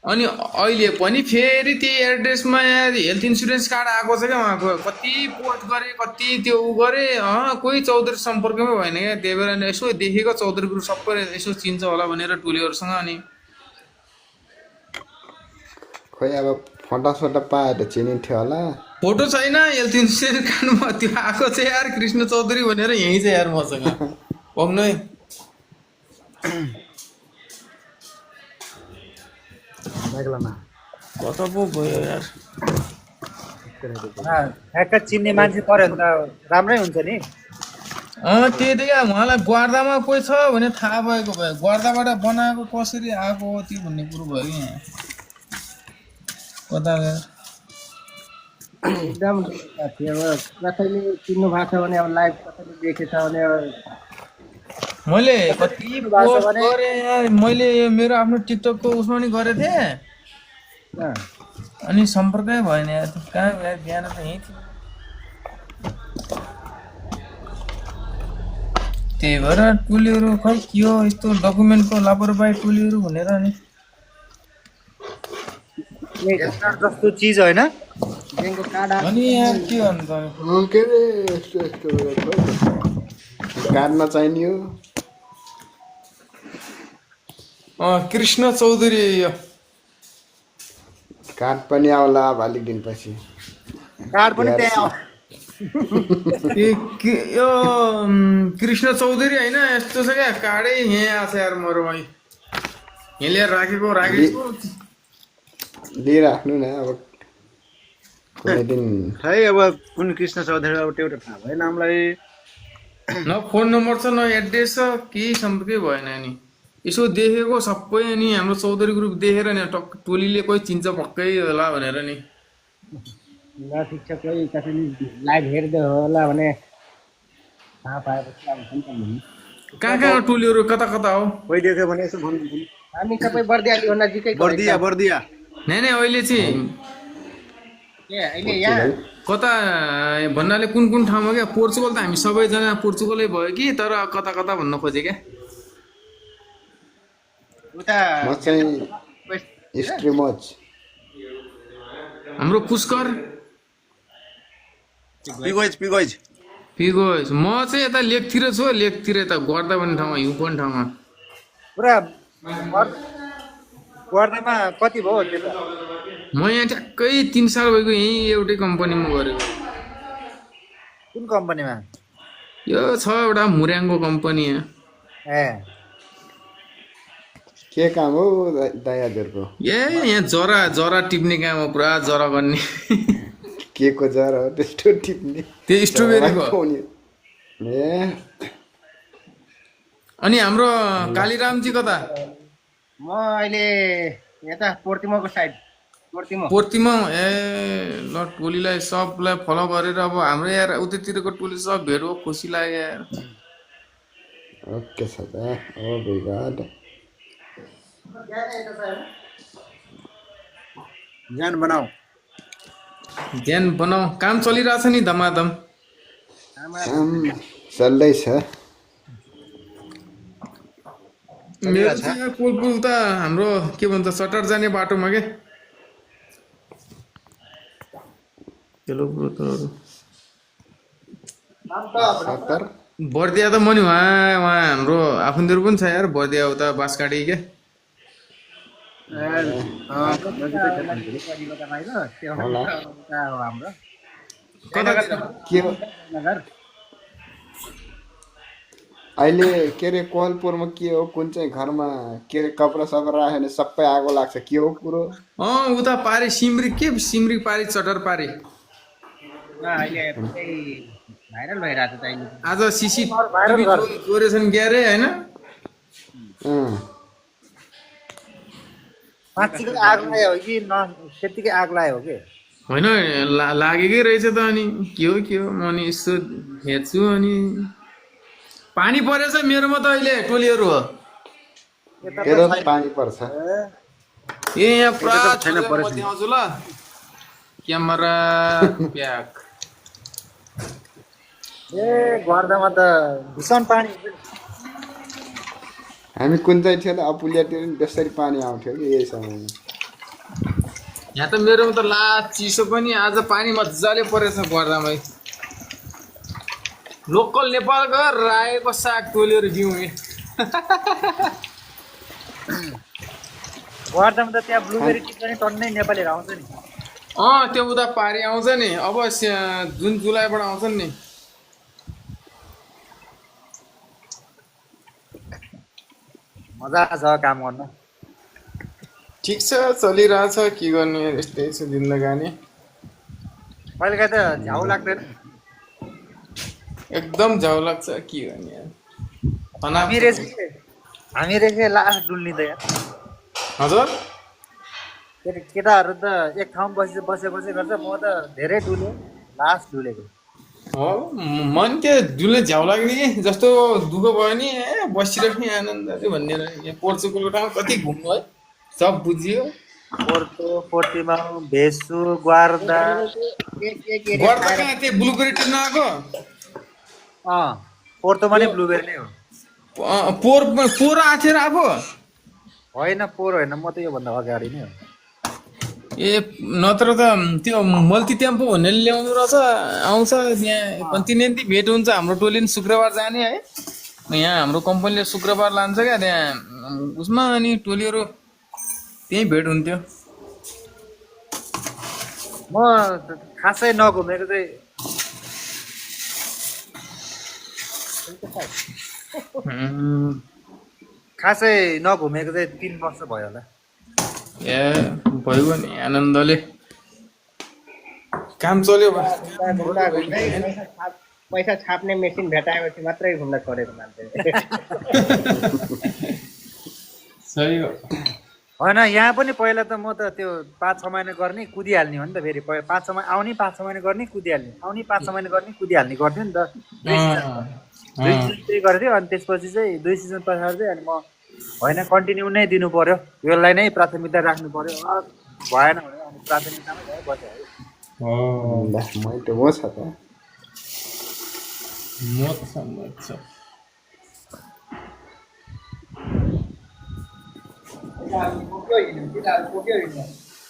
अनि अहिले पनि फेरि त्यही एड्रेसमा हेल्थ इन्सुरेन्स कार्ड आएको छ क्या उहाँको कति पोस्ट गरेँ कति त्यो उ गरेँ कोही चौधरी सम्पर्कमै भएन क्या त्यही भएर यसो देखेको चौधरी ग्रुप सबै यसो चिन्छ होला भनेर टोलीहरूसँग अनि खोइ अब फोटो पाएर चिनिन्थ्यो होला फोटो छैन हेल्थ इन्सुरेन्स कार्डमा त्यो आएको छ यार कृष्ण चौधरी भनेर यहीँ छ यार मसँग पाउनु है कता पो भयो यार ठ्याक्क चिन्ने मान्छे पर्यो भने त राम्रै हुन्छ नि त्यही त क्या उहाँलाई ग्वार्दामा कोही छ भने थाहा भएको भयो ग्वार्दाबाट बनाएको कसरी आएको हो त्यो भन्ने कुरो भयो कि यहाँ कता एकदम कसैले चिन्नु भएको छ भने अब लाइभ कसैले देखेछ भने मैले कति पोस्ट गरेँ यार मैले यो मेरो आफ्नो टिकटकको उसमा नि गरेको थिएँ अनि सम्पर्कै भएन यार कहाँ यार बिहान त यहीँ थियो त्यही भएर टोलीहरू खै के हो यस्तो डकुमेन्टको लापरवाही टोलीहरू भनेर अनि जस्तो चिज होइन ब्याङ्कको कार्ड अनि यार के भन्नु त के रे यस्तो कार्ड नचाहिने हो कृष्ण चौधरी कार्ड पनि आउला अब अलिक दिनपछि कार्ड पनि त्यहाँ यो कृष्ण चौधरी होइन यस्तो छ क्या कार्डै यहाँ आएको छ यार मरोमा यहाँ लिएर राखेको लिइराख्नु न अब कुनै दिन खै अब कुन कृष्ण चौधरी अब त्यो थाहा भएन हामीलाई न फोन नम्बर छ न एड्रेस छ केही सम्पर्कै भएन नि यसो देखेको सबै अनि हाम्रो चौधरी ग्रुप देखेर नि टक्क टोलीले कोही चिन्छ पक्कै होला भनेर नि ल ठिक छ कोही कसैले लाइभ हेर्दै होला भने थाहा पाएपछि अब हुन्छ नि कहाँ टोलीहरू कता कता हो? भइदिएको भने यसो भन्नु। हामी सबै बर्दियाली हो नजिकैको बर्दिया बर्दिया नै अहिले चाहिँ अहिले यहाँ कता भन्नाले कुन ठाउँमा क्या? पोर्चुगल त हामी सबैजना पोर्चुगलै भयो कि तर कता कता भन्न खोजेँ क्या? उता म चाहिँ स्ट्रिमच हाम्रो पुष्कर पिगोइज फिगोस। म चाहिँ यता लेकतिर छु, लेकतिर यता गर्दा भन्ने ठाउँमा, हिउँ पर्ने ठाउँमा। पुरा गर्दामा कति भयो त्यो त? म यहाँ ठ्याक्कै 3 साल भएको यहीँ एउटै कम्पनीमा गरेको। कुन कम्पनीमा? यो छ एउटा मुर्याङको कम्पनी यहाँ। ए के काम हो दायाजहरूको? यहाँ जरा टिप्ने काम हो, पुरा जरा गर्ने। के को जरा हो त्यस्तो टिप्ने? त्यो स्ट्रबेरीको। ए अनि हाम्रो कालीरामजी कता? म अहिले यता पोर्तिमोको साइड पोर्तिमा। ए ल, टोलीलाई सबलाई फलो गरेर अब हाम्रो यार उतैतिरको टोली सब भेट हो, खुसी लाग्यो यार। ओके सदा ओ माय गॉड ज्ञान बनाऊ। ध्यान बनाऊ, काम चलिरहेछ नि धमाधम। चल्दैछ। मेरो चाहिँ पुल त हाम्रो के भन्छ सटर जाने बाटोमा के। चलो ब्रोतहरू सत्तर बर्दिया त म नि उहाँ हाम्रो आफन्तीहरू पनि छ यार, बर्दिया उता बाँसकाटी के। हाम्रो कतातिर? के हो अहिले के अरे कोहलपुरमा के हो? कुन चाहिँ घरमा के अरे कपडा सपडा राख्यो भने सबै आगो लाग्छ, के हो कुरो? उता पारे सिमरिक पारी चटर पारी अहिले भाइरल भइरहेको छ अहिले। आज CCTV चोरेछन् क्यारे होइन? साँच्चीकै आग लाग्यो हो कि त्यत्तिकै आग लाग्यो हो कि? होइन लागेकै रहेछ त। अनि के हो म नि यसो हेर्छु अनि पानी परेछ मेरोमा त अहिले टोलीहरू हो। तेरो पानी पर्छ। ए यहाँ पुरा आउँछु ल, क्यामेरा ब्याक। ए गर्दामा त भीषण पानी। हामी कुन चाहिँ थियो अपुलियातिर नि त्यसरी पानी आउँथ्यो कि यही समयमा। यहाँ त मेरोमा त चिसो पनि। आज पानी मजाले परेछ गर्दामै। लोकल नेपालको रायोको साग टोलीहरू दिउँ। गर्दामा त त्यहाँ ब्लुबेरी टी पनि टन्नै नेपालीहरू आउँछ नि। त्यो उता पारी आउँछ नि अब, जुन जुलाईबाट आउँछन् नि। मजा छ काम गर्न। ठिक छ, चलिरहेछ, के गर्ने यस्तै छ जिन्दगानी। कहिलेकाहीँ त झ्याउ लाग्दैन। एकदम झ्याउ लाग्छ, के गर्ने यार। हामी रेखे लास्ट डुल्ने त यार। हजुर केटाहरू त एक ठाउँ बसे गर्छ। म त धेरै डुलेँ, लास्ट डुलेको। हो मन के डुल्ने झ्याउ लाग्ने जस्तो दुःख भयो नि बसिराख्ने आनन्द भन्ने। यहाँ पोर्चुगलको ठाउँ कति घुम्नु है, सब बुझियो। पोर्तिमा भेसु ग्वार्दा कहाँ त्यो ब्लुबेरी टिप्न आएको? पोर्तोमा नै ब्लुबेरी नै हो। पोर आछेर आएको होइन, पोर होइन, म त योभन्दा अगाडि नै हो। ए नत्र त त्यो मल्टी टेम्पो भन्ने ल्याउनु रहेछ, आउँछ यहाँ कन्टिनेन्टली भेट हुन्छ। हाम्रो टोली नि शुक्रबार जाने है, यहाँ हाम्रो कम्पनीले शुक्रबार लान्छ क्या त्यहाँ उसमा। अनि टोलीहरू त्यहीँ भेट हुन्थ्यो। म खासै नघुमेको चाहिँ खासै नघुमेको चाहिँ 3 वर्ष भयो होला। ए भयो नि आनन्दले काम चल्यो। पैसा छाप्ने मेसिन भेटाएपछि मात्रै घुम्न छोडेको मान्छे। सही हो। होइन यहाँ पनि पहिला त म त त्यो 5-6 महिना गर्ने कुदिहाल्ने हो नि त। फेरि 5-6 महिना आउने, 5-6 महिना गर्ने कुदिहाल्ने, आउने 5-6 महिना गर्ने कुदिहाल्ने गर्थ्यो नि त। 2 सिजन त्यही गर्थ्यो अनि त्यसपछि चाहिँ 2 सिजन पछाडि चाहिँ अनि म होइन कन्टिन्यू नै दिनु पर्यो यसलाई नै प्राथमिकता राख्नु पर्यो भएन भने अनि प्राथमिकतामै भयो बस्यो है मैले हो छ त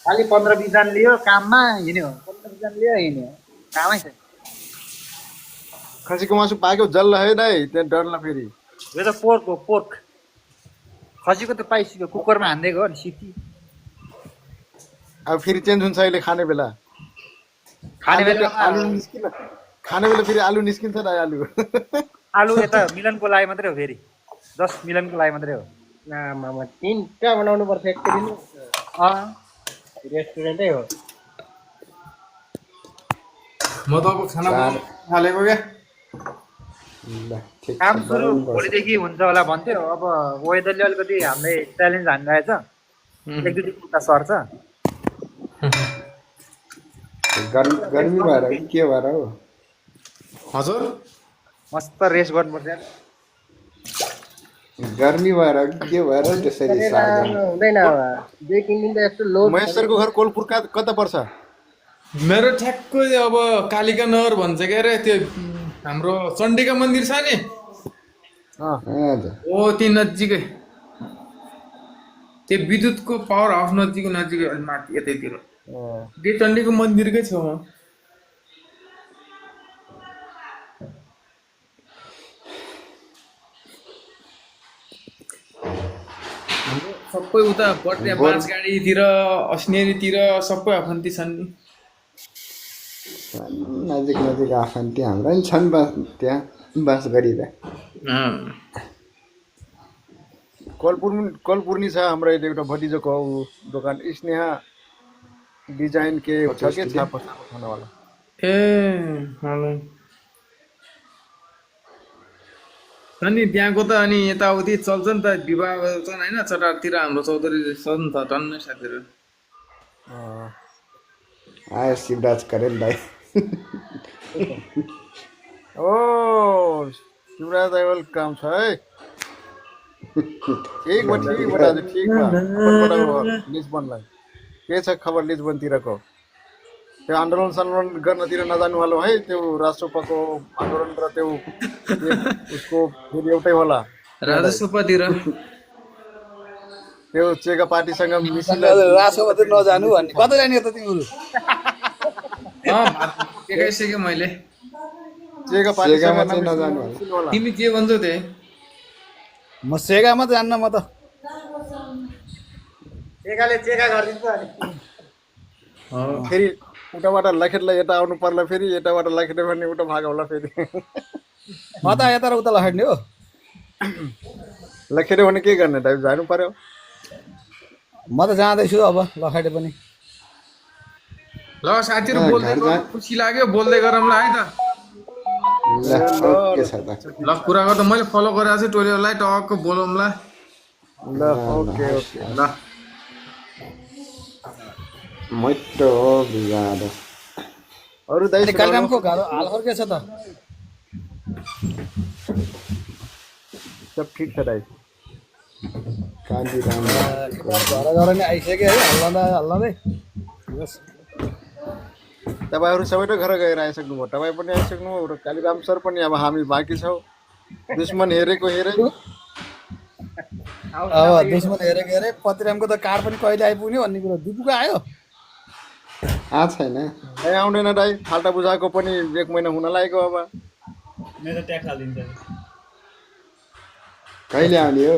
खालि 15-20 जना लियो काममा हिँड्यो 15-20 जना लियो हिँड्यो कामै छैन खसीको मासु पाक्यो जल्ल है दाइ त्यहाँ डरला फेरि यो त पोर्क हो पोर्क खसीको त पाइसक्यो कुकरमा हान्दिएको हो नि सिटी अब फेरि चेन्ज हुन्छ अहिले खाने बेला खाने बेला आलु निस्किन खाने बेला फेरि आलु निस्किन्छ दाइ आलु आलु यता मिलनको लागि मात्रै हो फेरि 10 मिलनको लागि मात्रै हो आमामा 3टा बनाउनु पर्छ एकचोटि रेस्टुरेन्टै हो म त अब खाना बनाउनु थालेको क्या ल ठिक छ काम सुरु भोलिदेखि हुन्छ होला भन्थ्यो अब वेदरले अलिकति हामीलाई च्यालेन्ज हानिरहेछ एक दुई दिन उता सर्छ गर्मी भएर कि के भएर हो हजुर मस्त रेस्ट गर्नुपर्छ गर्मी भएर कि के भएर त्यसरी सार्दैन हुँदैन 2-3 दिन त यस्तो लो महेश्वरको घर कोलपुर कता पर्छ मेरो ठ्याक्कै अब कालिका नगर भन्छ के अरे त्यो हाम्रो चण्डिका मन्दिर छ नि हजुर ओ त्यो नजिकै त्यो विद्युतको पावर हाउस नजिकै अलि माथि यतैतिर त्यो चण्डीको मन्दिरकै छेउमा सबै उता बट्या बाँसगाडीतिर अस्नेरीतिर सबै आफन्ती छन् नि नजिक नजिक आफन्ती हाम्रा नि छन् त्यहाँ बास गरिरहे कोलपुर्नी छ हाम्रो एउटा भतिजोको दोकान स्नेहा डिजाइन के छ के छापा खानावाला ए हेलो अनि त्यहाँको त अनि यताउति चल्छ नि त विवाह गर्छन् होइन चटारतिर हाम्रो चौधरी छ नि त टन्नै साथीहरू आयो शिवराज करेल दाइ ओ शिवराज दाइ वेलकम छ है ठीक बा दाजु ठीक बा लिस्बनलाई के छ खबर लिस्बनतिरको त्यो आन्दोलन गर्नतिर नजानु होला है त्यो राष्ट्रपतिको आन्दोलन र त्यो उसको फेरि एउटै होला राजसभातिर त्यो चेगा पार्टीसँग मिसिन राष्ट्रपति नजानु भन्ने कता जाने त तिमीहरू देखाइसकेँ मैले चेगा पार्टीसँग चाहिँ नजानु होला तिमी के भन्छौ त्यही म सेगामा जान्न म त चेकाले चेका गरिदिन्छ अनि फेरि उताबाट लखेटलाई यता आउनु पर्ला फेरि यताबाट लखेट्यो भने उता भाग होला फेरि म त यता र उता लखेट्ने हो लखेट्यो भने के गर्ने दाइ जानु पर्यो म त जाँदैछु अब लखेटे पनि ल साथीहरू बोल्दै गरौँ खुसी लाग्यो बोल्दै गरौँ ल है त ओके छ त ल कुरा गर्दा मैले फलो गरेको छु टोलियोलाई टक्क बोलौँ ल ल ओके ओके ल मैटो हो बिगाड अरू दाइ कालिम्पोङको हालखबर के छ त सब ठिक छ दाइ कालिराम घर नै आइसक्यो है हल्लाउँदै तपाईँहरू सबै घर गएर आइसक्नुभयो तपाईँ पनि आइसक्नुभयो र कालीराम सर पनि अब हामी बाँकी छौँ दुश्मन हेरेको हेरे अब दुश्मन हेरे पतिरामको त कार पनि कहिले आइपुग्ने भन्ने कुरो दिपुको आयो छैन दाइ आउँदैन दाइ फाल्टा बुझाएको पनि 1 महिना हुन लागेको अब मेरो ट्याक्स हालिदिन्छ कहिले आउने हो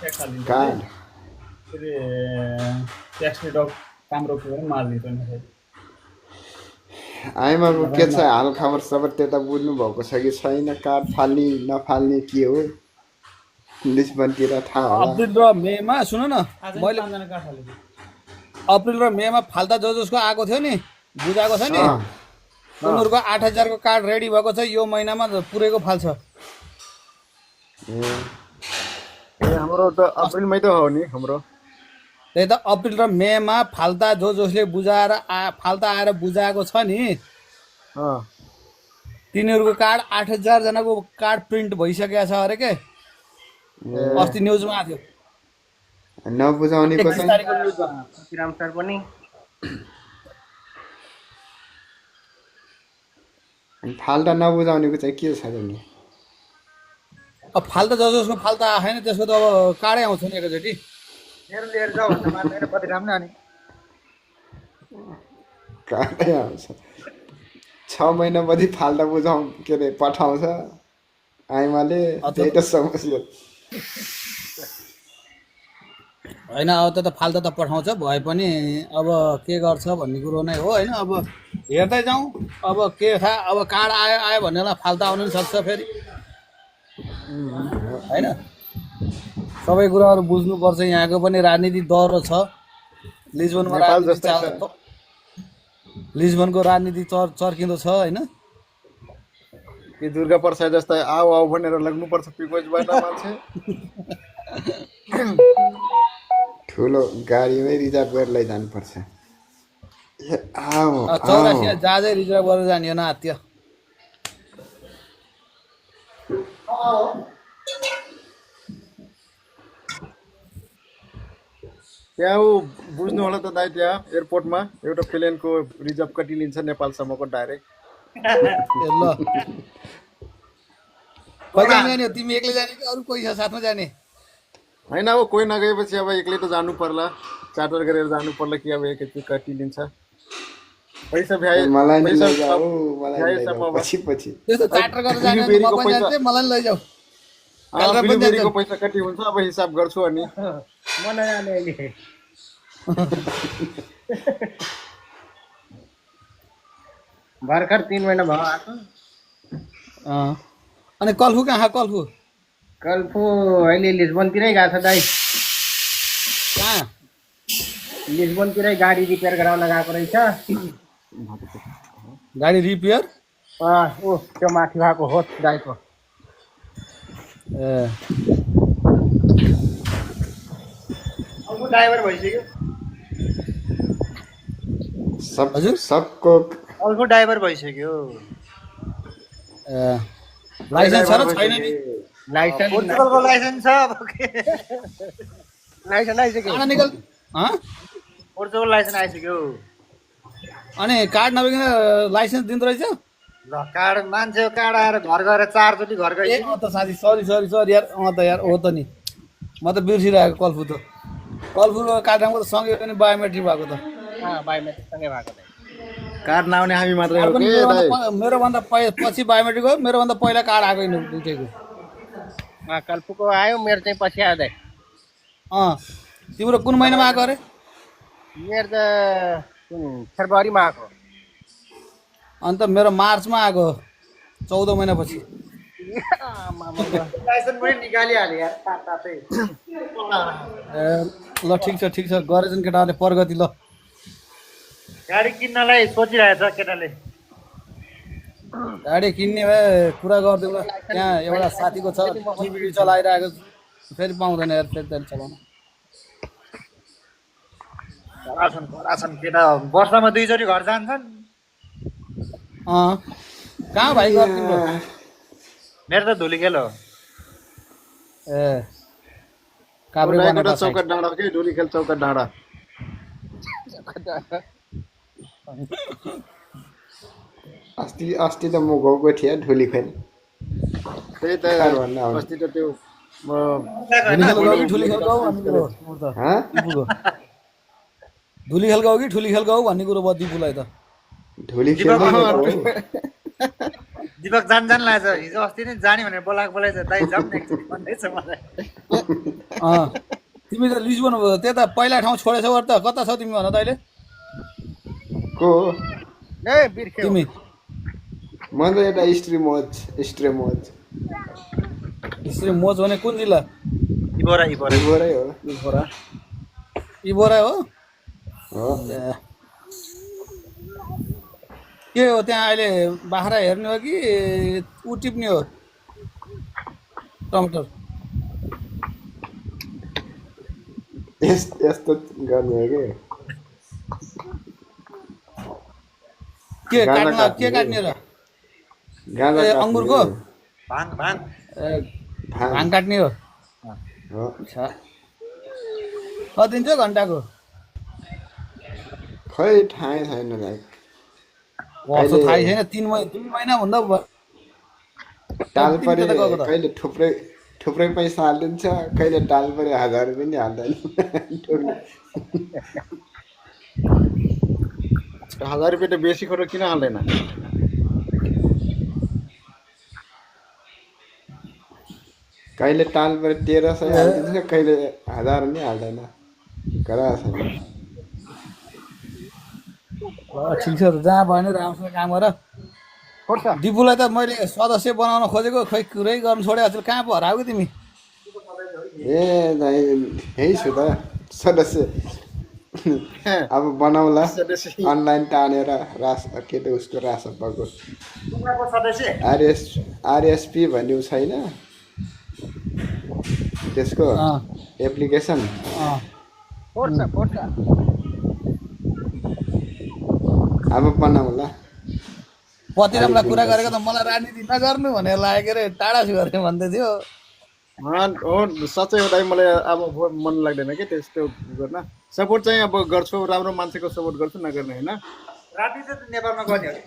ट्याक्स हालिदिन्छ कार्ड फेरि ट्याक्सले डक काम रोक्यो भने मारिदिन्छ नि आइमाको के छ हाल खबर सबै त्यता बुझ्नु भएको छ कि छैन कार्ड फाल्ने नफाल्ने के हो लिस्बनतिर थाहा होला अप्रिल र मेमा सुन न मैले अप्रिल र मेमा फाल्दा जसको आएको थियो नि बुझाएको छ नि उनीहरूको 8,000 को कार्ड रेडी भएको छ यो महिनामा पुरैको फाल्छ हाम्रो त अप्रिलमै त हो नि हाम्रो त्यही त अप्रिल र मेमा फाल्दा जसले बुझाएर फाल्दा आएर बुझाएको छ नि तिनीहरूको कार्ड 8,000 जनाको कार्ड प्रिन्ट भइसकेको छ अरे के अस्ति न्युजमा आएको थियो नबुझाउनेको 31 चाहिँ तारिकको न्युजमा राम सर पनि अनि फाल्टा नबुझाउनेको चाहिँ के छ र नि अब फाल्टा जसको फाल्टा आएन त्यसको त अब कार्डै आउँछ नि एकैचोटि मेरो लिएर जाऊ भन्दा मान्दैन कति राम्रो अनि कामै आउँछ 6 महिनापछि फाल्टा बुझाउ के अरे पठाउँछ आइमाले त्यही त समस्या होइन अब त फाल्टा त पठाउँछ भए पनि अब के गर्छ भन्ने कुरो नै हो होइन अब हेर्दै जाउँ अब के थाहा अब कार्ड आयो भन्नेलाई फाल्टा आउनु पनि सक्छ फेरि होइन सबै कुराहरू बुझ्नुपर्छ यहाँको पनि राजनीति दह्रो छ लिस्बनमा लिस्बनको राजनीति चर्किँदो छ होइन कि दुर्गा प्रसाद जस्ता आऊ आऊ भनेर लाग्नुपर्छ पिपल्सबाट मान्छे ठुलो गाडीमै रिजर्भ गरेर लैजानुपर्छ आओ 84 जहाजै रिजर्भ गरेर जाने हो न हात्य त्यहाँ बुझ्नु होला त दाइ त्यहाँ एयरपोर्टमा एउटा प्लेनको रिजर्भ कति लिन्छ नेपालसम्मको डाइरेक्ट ल कहिले जाने हो तिमी एक्लै जाने कि अरू कोही छ साथमा जाने होइन अब कोही नगएपछि अब एक्लै त जानु पर्ला चार्टर गरेर जानु पर्ला कि अब एकैचोटि कति लिन्छ पैसा मलाई नि लैजाऊ मलाई लैजाऊ पछि पछि त्यस्तो चार्टर गरेर जाने भने म पनि जान्छु मलाई नि लैजाऊ डेलिभरीको पैसा कति हुन्छ अब हिसाब गर्छु अनि म नजाने अहिले भर्खर 3 महिना भयो आएको अनि कल्फु कहाँ कल्फु कल्फु अहिले लिस्बनतिरै गएको छ दाइ कहाँ लिस्बनतिरै गाडी रिपेयर गराउन गएको रहेछ गाडी रिपेयर ओ त्यो माथि भएको हो दाइको ए ड्राइभर भइसक्यो सब हजुर? सबको अर्को ड्राइभर भइसक्यो ए लाइसेन्स छ र छैन नि लाइसेन्स पोर्चुगलको लाइसेन्स छ अब के लाइसेन्स आइसक्यो कहाँ निकल पोर्चुगल लाइसेन्स आइसक्यो अनि कार्ड नभइकन लाइसेन्स दिँदो रहेछ ल कार्ड मान्छेको कार्ड आएर घर गएर 4 चोटि घर गए ए त साथी सरी यार त यार हो त नि म त बिर्सिरहेको कल्फु त कल्फुको कार्डमा त सँगै पनि बायोमेट्रिक भएको त बायोमेट्रिक सँगै भएको दाइ कार्ड नआउने हामी मात्रै हो कि दाइ मेरोभन्दा पछि बायोमेट्रिक हो मेरोभन्दा पहिला कार्ड आएको नि दुइटैको कल्फुको आयो मेरो चाहिँ पछि आयो दाइ तिम्रो कुन महिनामा आएको अरे मेरो त फेब्रुअरीमा आएको अन्त मेरो मार्चमा आएको 14 महिनापछि लाइसेन्स पनि निकालिहाल्यो यार तातै ए ल ठिक छ गरेछन् केटाहरूले प्रगति ल गाडी किन्नलाई सोचिरहेछ केटाले गाडी किन्ने भए कुरा गरिदिउँ ल त्यहाँ एउटा साथीको छ टिभी चलाइरहेको फेरि पाउँदैन यार फेरि चलाउन कराछन् केटा वर्षमा 2 चोटि घर जान्छन् कहाँ भाइ घर तिम्रो मेरो त धुलीखेल हो ए काभ्रे बनेपा चौका डाँडा कि धुलीखेल चौका डाँडा अस्ति त म गएको थिएँ धुलीखेल त्यही त अस्ति त त्यो धुलीखेल गयो भन्ने कुरो धुलीखेल गयो कि ठुलीखेल गयो भन्ने कुरो भयो दिपुलाई त धुलीखेल दिपक जान लाग्छ हिजो अस्ति नै जाने भनेर बोलाइछ दाइ जाऊँ न एकचोटि भन्दैछ मलाई तिमी त लिस्बन त्यता पहिला ठाउँ छोडेछौ त कता छौ तिमी भन त अहिले को तिमी म त यता स्ट्रिमोज मोज भने कुन जिल्ला इबोरै हो इबोरा हो के हो त्यहाँ अहिले बाख्रा हेर्ने हो कि ऊ टिप्ने हो टमाटर यस्तो गर्ने हो के काट्ने र गाँजा ए, काट्ने अङ्गुरको? हो। भाङ भाङ भाङ भाङ काट्ने हो हो। कति दिन्छ घन्टाको? खै थाहै छैन भाइ। वर्ष थाहै छैन 3 महिना भन्दा टाल तिमी परे कता गएको त? कहिले थुप्रै थुप्रै पैसा हालिदिन्छ, कहिले टाल परे 1000 रुपियाँ नि हाल्दैन। 1000 रुपियाँ त बेसी खरो किन हाल्दैन? कहिले टाल परे 1300 हालिदिन्छ, कहिले 1000 नि हाल्दैन। करा छैन। ठिक छ त, जहाँ भयो भने राम्रोसँग काम गर। दिपुलाई त मैले सदस्य बनाउन खोजेको, खै कुरै गर्नु छोड्यो। अचेल कहाँ पो हरायो कि तिमी? ए दाइ यही छु त सदस्य। अब बनाउला अनलाइन तानेर के त उसको रासपाको आरएसपी भन्ने उ छैन त्यसको एप्लिकेसन। अब बनाउला। पतिरामलाई कुरा गरेको त मलाई राजनीति नगर्नु भनेर लागेको रे, टाढा छु अरे भन्दै थियो। हो साँच्चै हो दाइ, मलाई अब मन लाग्दैन कि त्यस्तो गर्न। सपोर्ट चाहिँ अब गर्छु, राम्रो मान्छेको सपोर्ट गर्छु, नगर्ने होइन। राजनीति त नेपालमा गर्ने हो कि?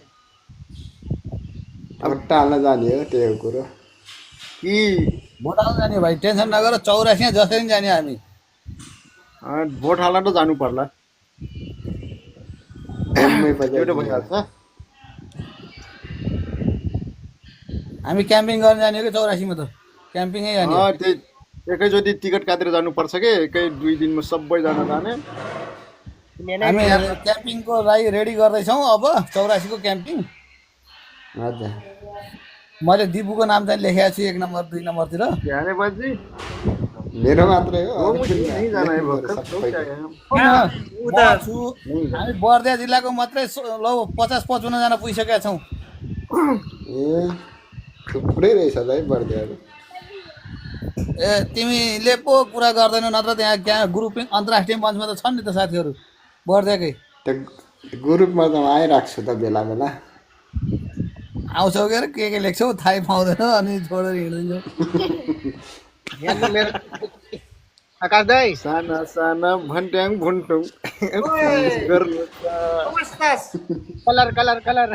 अब टाल्न जाने हो त्यही हो कुरो। कि भोट हाल्न जाने भाइ, टेन्सन नगर। 84 जसरी पनि जाने हामी। भोट हाल्न त जानु पर्ला, एउटा भइहाल्छ। हामी क्याम्पिङ गर्न जाने हो कि 84 मा त क्याम्पिङै जाने हो। त्यही एकैचोटि टिकट काटेर जानुपर्छ कि एकै 2 दिनमा सबैजना जाने। हामी क्याम्पिङको लागि रेडी गर्दैछौँ अब 84 को क्याम्पिङ। हजुर मैले दिपुको नाम चाहिँ लेखेको छु 1 नम्बर 2 नम्बरतिर। ध्याने बजी मेरो मात्रै हो, अरू मुझे नहीं जाना है भक्त, हामी बर्दिया जिल्लाको मात्रै 50-55 जना पुगिसकेका छौँ। ए थुप्रै रहेछ दाइ बर्दियाहरू। ए तिमीले पो कुरा गर्दैनौ, नत्र त्यहाँ ग्रुप अन्तर्राष्ट्रिय मञ्चमा त छन् नि त साथीहरू बर्दियाकै। त्यो ग्रुपमा त आइरहेको छु त बेला बेला। आउँछौ के लेख्छौ थाहै पाउँदैन, अनि छोडेर हिँड्दैछौ। आकाश दाई साना साना भन्ट्याङ भुन्टुङ गर्नु colour colour colour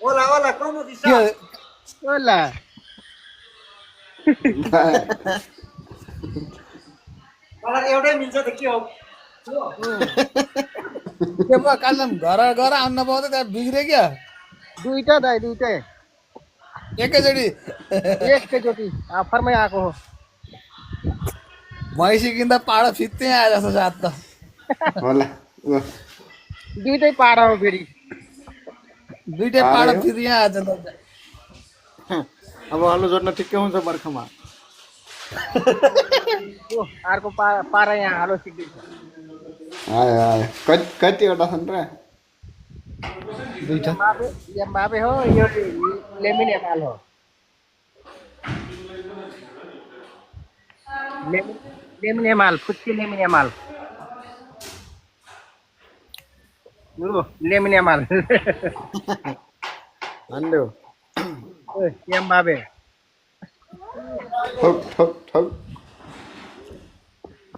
Ola Ola कमो दिसा ओला कलर एउटै मिल्छ त के हो? के पो कालम घर घर आउन नपाउँदा त्यहाँ बिग्रे क्या दुईटा दाई दुईटै एकैचोटि। एकैचोटि अफरमै आएको हो। भैँसी किन्दा पाडो फित्तै आयो जस्तो साथ त। होला दुईटै पाडा हो फेरि। दुइटै पाडो फेरि यहाँ आएछ त। अब हलो जोड्न ठिक्कै हुन्छ बर्खामा। अर्को पारा यहाँ हालो सिक्दैछ। आयो आयो कतिवटा छन् र? दुईटा एम्बाबे हो, यो लेमिन एमाल हो। लेमिन एमाल, फुच्ची लेमिन एमाल। यो लेमिन एमाल। हान्देऊ एम्बाबे ठोक ठोक ठोक।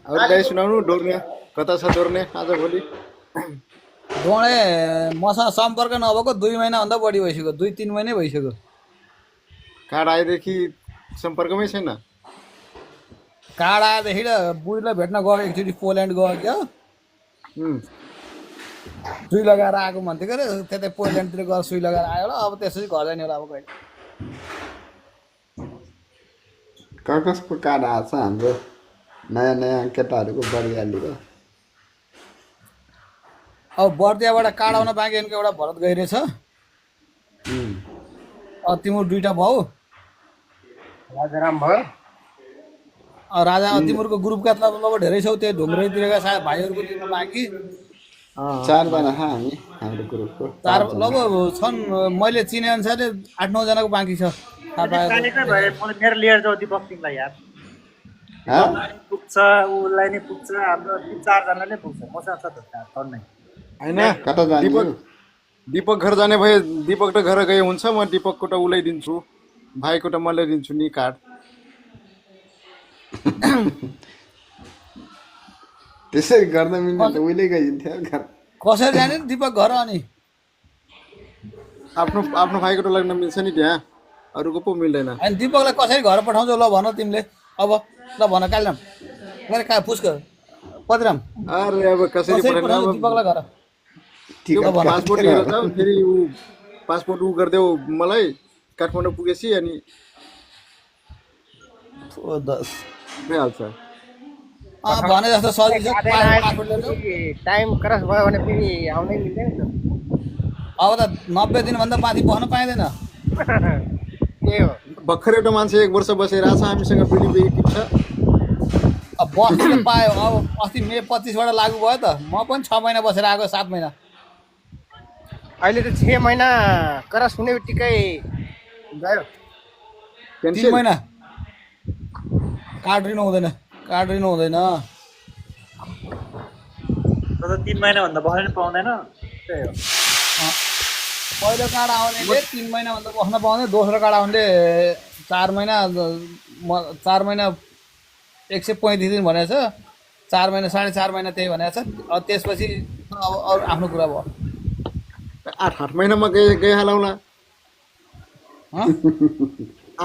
अरू दाइ सुनाउनु, डोर्ने कता छ डोर्ने आज भोलि? डोळे मसँग सम्पर्क नभएको 2 महिनाभन्दा बढी भइसक्यो, 2-3 महिनै भइसक्यो। कार्ड आएदेखि सम्पर्कमै छैन। कार्ड आएदेखि र बुढीलाई भेट्न गयो, एकचोटि पोल्यान्ड गयो क्या। सुई लगाएर आएको भन्थ्यो क्या, त्यतै पोल्यान्डतिर गएर सुई लगाएर आयो होला। अब त्यसपछि घर जाने होला अब कहिले। कसको कार्ड आएको छ हाम्रो नयाँ नयाँ केटाहरूको बर्दियालीको? अब बर्दियाबाट कार्ड आउन बाँकी भनेको एउटा भरत गइरहेछ। तिम्रो 2टा भाउ राजाराम भयो। राजा तिमीहरूको ग्रुपका त लगभग धेरै छौ, त्यो ढुङ्ग्रैतिरका सायद भाइहरूको तिम्रो बाँकी 4 जना छ हामी हाम्रो ग्रुपको। लगभग छन्। मैले चिने अनुसारले 8-9 जनाको बाँकी छ। मेरो लिएर जाऊ दिपक सिंहलाई यार। हाँ? पुग्छ उसलाई नै पुग्छ हाम्रो 3-4 जना नै पुग्छ मसँग छ त टन्नै होइन कता जाने दिपक हो? दिपक घर जाने भए दिपक त घर गए हुन्छ म दिपकको त उसलाई दिन्छु भाइको त मैले दिन्छु नि कार्ड त्यसरी गर्दा मिल्ने त उहिले गइन्थ्यो घर। कसरी जाने नि दिपक घर अनि आफ्नो आफ्नो भाइको त लाग्न मिल्छ नि त्यहाँ अरूको पो मिल्दैन अनि दिपकलाई कसरी घर पठाउँछौ ल भन तिमीले अब ल भन कालिराम मैले कहाँ पुस्क पदिराम अरे अब कसरी कसरी पठाउनु पठाउँछौ अब दिपकलाई घर ठिक त्यो पासपोर्ट लिएर जाऊ फेरि ऊ पासपोर्ट ऊ गरिदेऊ मलाई काठमाडौँ पुगेपछि अनि भइहाल्छ भने जस्तो सजिलो छ पासपोर्ट लिएर जाऊ। टाइम क्रस भयो भने फेरि आउनै मिल्दैन नि अब त 90 दिनभन्दा माथि बस्न पाइँदैन। त्यही हो भर्खर एउटा मान्छे 1 वर्ष बसेर आछ हामीसँग बिलिबी टिप्छ अब बस्नु त पायो अब अस्ति मे 25बाट लागू भयो त म पनि 6 महिना बसेर आएको 7 महिना अहिले त 6 महिना क्रस हुने बित्तिकै गयो 3 महिना कार्ड रिनु हुँदैन तर 3 महिनाभन्दा बस्न पाउँदैन त्यही हो पहिलो कार्ड आउनेले 3 महिनाभन्दा बस्न पाउँदैन दोस्रो कार्ड आउनेले 4 महिना 135 दिन भनेको छ 4 महिना 4.5 महिना त्यही भनेको छ अब त्यसपछि अब अरू आफ्नो कुरा भयो 8 महिनामा गइहालौँला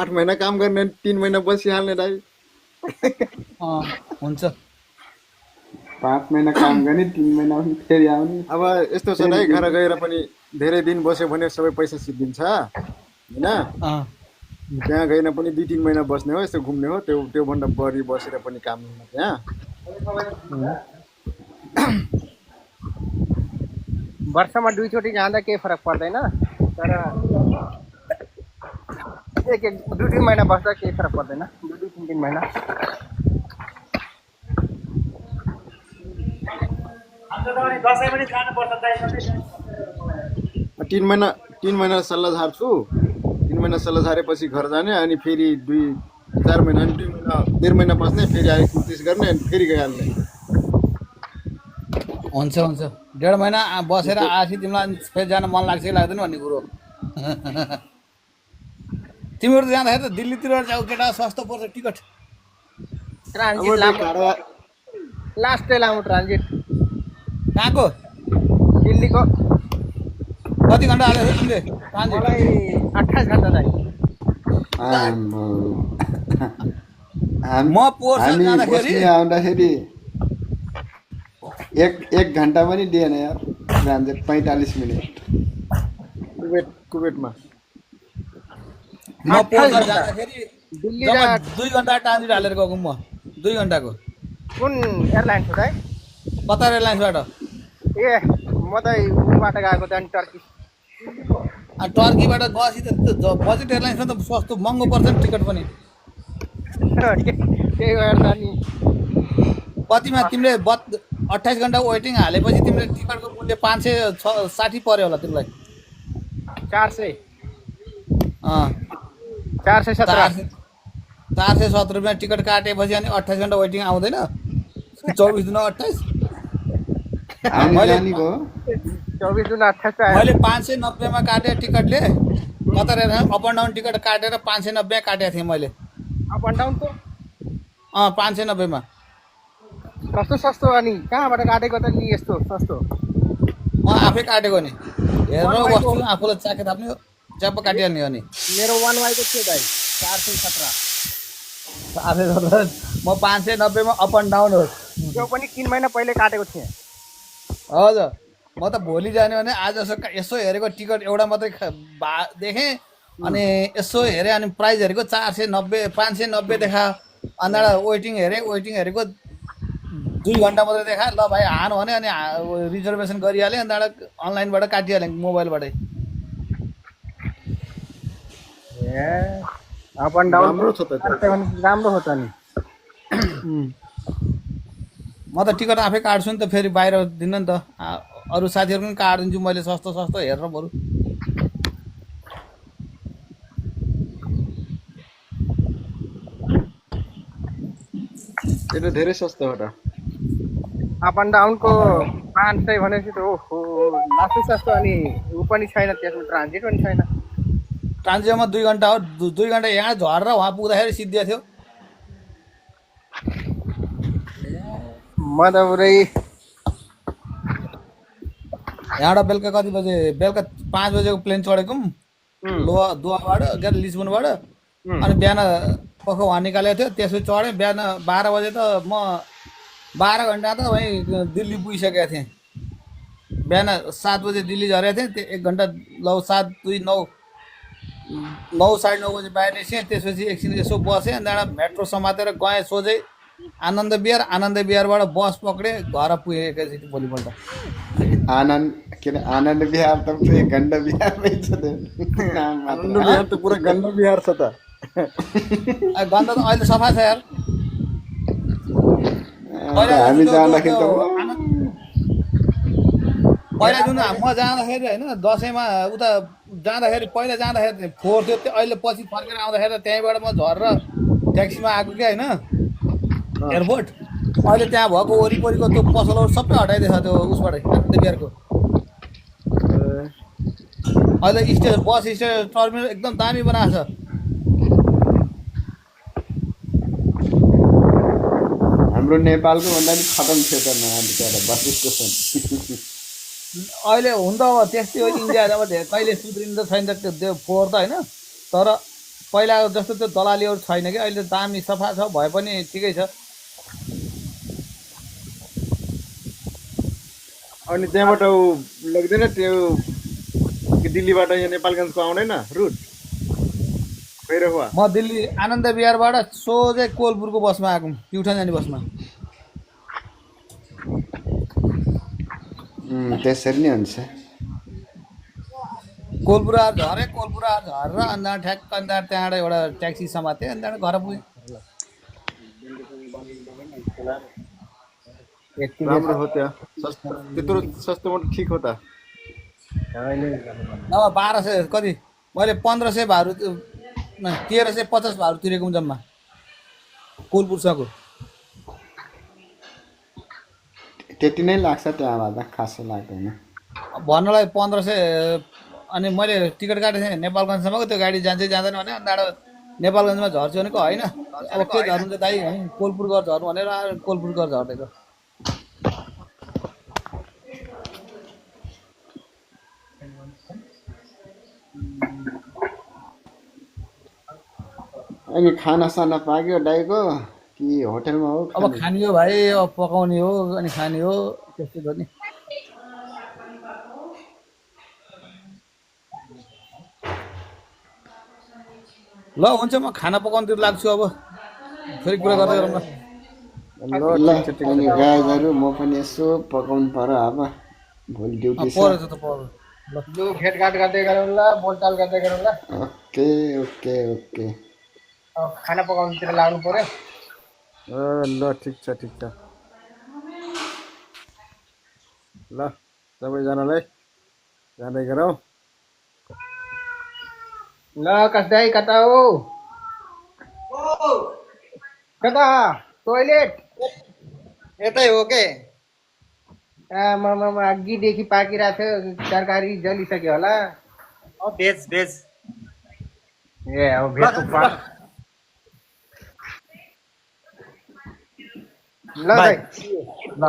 8 महिना काम गर्ने 3 महिना बसिहाल्ने दाइ हुन्छ 5 महिना काम गर्ने 3 महिना फेरि आउने। अब यस्तो छ दाइ घर गएर पनि धेरै दिन बस्यो भने सबै पैसा सिद्धिन्छ होइन त्यहाँ गएन पनि 2-3 महिना बस्ने हो यस्तो घुम्ने हो त्योभन्दा बढी बसेर पनि काम हुन्न त्यहाँ वर्षमा 2 चोटि जाँदा केही फरक पर्दैन तर एक 2-3 महिना बस्दा केही फरक पर्दैन 2-3 महिना हाम्रो त अनि दसैँ पनि जानुपर्छ दाइ 3 महिना सल्लाह झार्छु 3 महिना सल्लाह झारेपछि घर जाने अनि फेरि 2-4 महिना अनि 2 महिना 1.5 महिना बस्ने फेरि आए कोसिस गर्ने अनि फेरि गइहाल्ने हुन्छ 1.5 महिना बसेर आएपछि तिमीलाई फेरि जान मन लाग्छ कि लाग्दैन भन्ने कुरो तिमीहरू त जाँदाखेरि त दिल्लीतिर जाऊ केटा सस्तो पर्छ टिकट ट्रान्जिट लामो लास्ट लामो ट्रान्जिट कहाँको दिल्लीको कति घन्टा हालेको तिमीले ट्रान्जिट मलाई 28 घन्टा लाग्यो आम्बो। म पोहोर हामी जाँदाखेरि बस्ने आउँदाखेरि एक घन्टा पनि दिएन यार ट्रान्जिट 45 मिनट कुवेटमा म पोहोर जाँदाखेरि दिल्ली जम्मा र 2 घन्टा ट्रान्जिट हालेर गएको म 2 घन्टाको कुन एयरलाइन्स हो दाइ कतार एयरलाइन्सबाट ए म त उबाट गएको त अनि टर्की टर्कीबाट गएपछि त बजेट एयरलाइन्समा त सस्तो महँगो पर्छ नि टिकट पनि त्यही भएर त नि कतिमा तिमीले 28 घन्टा वेटिङ हालेपछि तिमीले टिकटको मूल्य 560 पर्यो होला तिमीलाई 400 अँ 417 470 रुपियाँ टिकट काटेपछि अनि 28 घन्टा वेटिङ आउँदैन 24 दिन 28 हामी मैले- जानेको हो। 24 जुन 28 आयो मैले 590 मा काटेँ टिकटले Qatar airlines up and down ticket काटेर 590 काटेको थिएँ मैले अप एन्ड डाउनको 590 मा सस्तो अनि कहाँबाट काटेको त नि यस्तो सस्तो म आफै काटेको नि हेरेर वस्तु आफूलाई चाके थाप्ने हो च्याप काटिहाल्ने हो नि मेरो 1Y को थियो दाइ 417 आफै गर्दा म 590 मा अप एन्ड डाउन हो त्यो पनि 3 महिना पहिले काटेको थिएँ हजुर म त भोलि जाने भने आज यसो हेरेको टिकट एउटा मात्रै देखेँ अनि यसो हेरेँ अनि प्राइस हेरेको 490 590 देखा अन्त वेटिङ हेरेको 2 घन्टा मात्रै देखा ल भाइ हान भने अनि रिजर्भेसन गरिहालेँ अन्त अनलाइनबाट काटिहालेँ मोबाइलबाटै ए अप एन्ड डाउन राम्रो छ त त्यो। राम्रो हो त नि म त टिकट आफै काट्छु नि त फेरि बाहिर दिन्न नि त अरू साथीहरू पनि काटिदिन्छु मैले सस्तो हेरेर बरु यो त धेरै सस्तो हो त अप एन्ड डाउनको 500 भनेपछि त ओहो लासै सस्तो अनि ऊ पनि छैन त्यसमा ट्रान्जिट पनि छैन ट्रान्जिटमा 2 घन्टा हो 2 घन्टा यहाँ झरेर वहाँ पुग्दाखेरि सिद्धिया थियो म त पुरै यहाँबाट बेलुका कति बजे बेलुका 5 बजेको प्लेन चढेको दोहाबाट क्या लिस्बनबाट अनि बिहान पख वहाँ निकालेको थियो त्यसपछि चढेँ बिहान 12 बजे त म 12 घन्टा त वहीँ दिल्ली पुगिसकेको थिएँ बिहान 7 बजे दिल्ली झरेको थिएँ त्यो 1 घन्टा 7 2 9 9 साढे 9 बजे बाहिर निस्केँ त्यसपछि एकछिन यसो बसेँ अनि त्यहाँबाट मेट्रो समातेर गएँ सोझै आनन्द विहारबाट बस पक्रेँ घर पुगेँ एकैचोटि भोलिपल्ट आनन्द विहार त पुरै गण्ड विहारमै छ आनन्द विहार त पुरा गण्ड विहार छ त गन्ध त अहिले सफा छ यार हामी जाँदाखेरि त पहिला जुन म जाँदाखेरि होइन दसैँमा उता जाँदाखेरि पहिला जाँदाखेरि फोहोर थियो त्यो अहिले पछि फर्केर आउँदाखेरि त्यहीँबाट म झरेर ट्याक्सीमा आएको क्या होइन एयरपोर्ट अहिले त्यहाँ भएको वरिपरिको त्यो पसलहरू सबै हटाइदिएछ त्यो उसबाट आनन्द विहारको अहिले स्टेसन बस स्टेसन टर्मिनल एकदम दामी बनाएको छ हाम्रो नेपालको भन्दा पनि खतम थियो त नयाँ बस स्टेसन अहिले हुन त अब त्यस्तै हो इन्डिया अब कहिले सुध्रिनु त छैन त्यो फोहोर त होइन तर पहिलाको जस्तो त्यो दलालीहरू छैन कि अहिले दामी सफा छ भए पनि ठिकै छ अनि त्यहाँबाट लाग्दैन त्यो दिल्लीबाट यहाँ नेपालगञ्जको आउँदैन रुट भइरहेको म दिल्ली आनन्द विहारबाट सोझै कोलपुरको बसमा आएको प्युठान जाने बसमा त्यसरी नै हुन्छ कोलपुर झरेँ झरेर अन्त ठ्याक्क अन्त त्यहाँबाट एउटा ट्याक्सी समातेँ अन्त त्यहाँबाट घर पुगेँ राम्रो हो त्यहाँ त्यत्रो सस्तोमा त ठिक हो त अब 1200 कति मैले 1500 भाडु 1350 भाडु तिरेको हुँ जम्मा कोलपुरसम्मको त्यति नै लाग्छ त्यहाँबाट खासै लाग्दैन भन्नलाई 1500 अनि मैले टिकट काटेको थिएँ नेपालगञ्जसम्मको त्यो गाडी जान्छै जाँदैन भने अन्त नेपालगञ्जमा झर्छु भनेको होइन अब के झर्नु त दाइ होइन कोलपुर गएर झर्नु भनेर कोलपुर गएर झर्दैको अनि खानासाना पाक्यो दाइको कि होटलमा हो अब खाने हो भाइ अब पकाउने हो अनि खाने हो त्यस्तै हो नि ल हुन्छ म खाना पकाउनुतिर लाग्छु अब फेरि कुरा गर्दै गरौँ ल अनि गाईहरू म पनि यसो पकाउनु पर्यो अब भोलि ड्युटी छ पर्छ त पर्छ लु भेटघाट गर्दै गरौँ ल बोलचाल गर्दै गरौँ ल ओके ओके ओके खाना पकाउनुतिर लाग्नु पर्यो ल ठिक छ ल सबैजनालाई जाँदै गरौँ ल कसदाई कता हो कता टोइलेट यतै हो के आमामा अघिदेखि पाकिरहेको थियो तरकारी जलिसक्यो होला भेज ए अब भेजको ल भाइ ल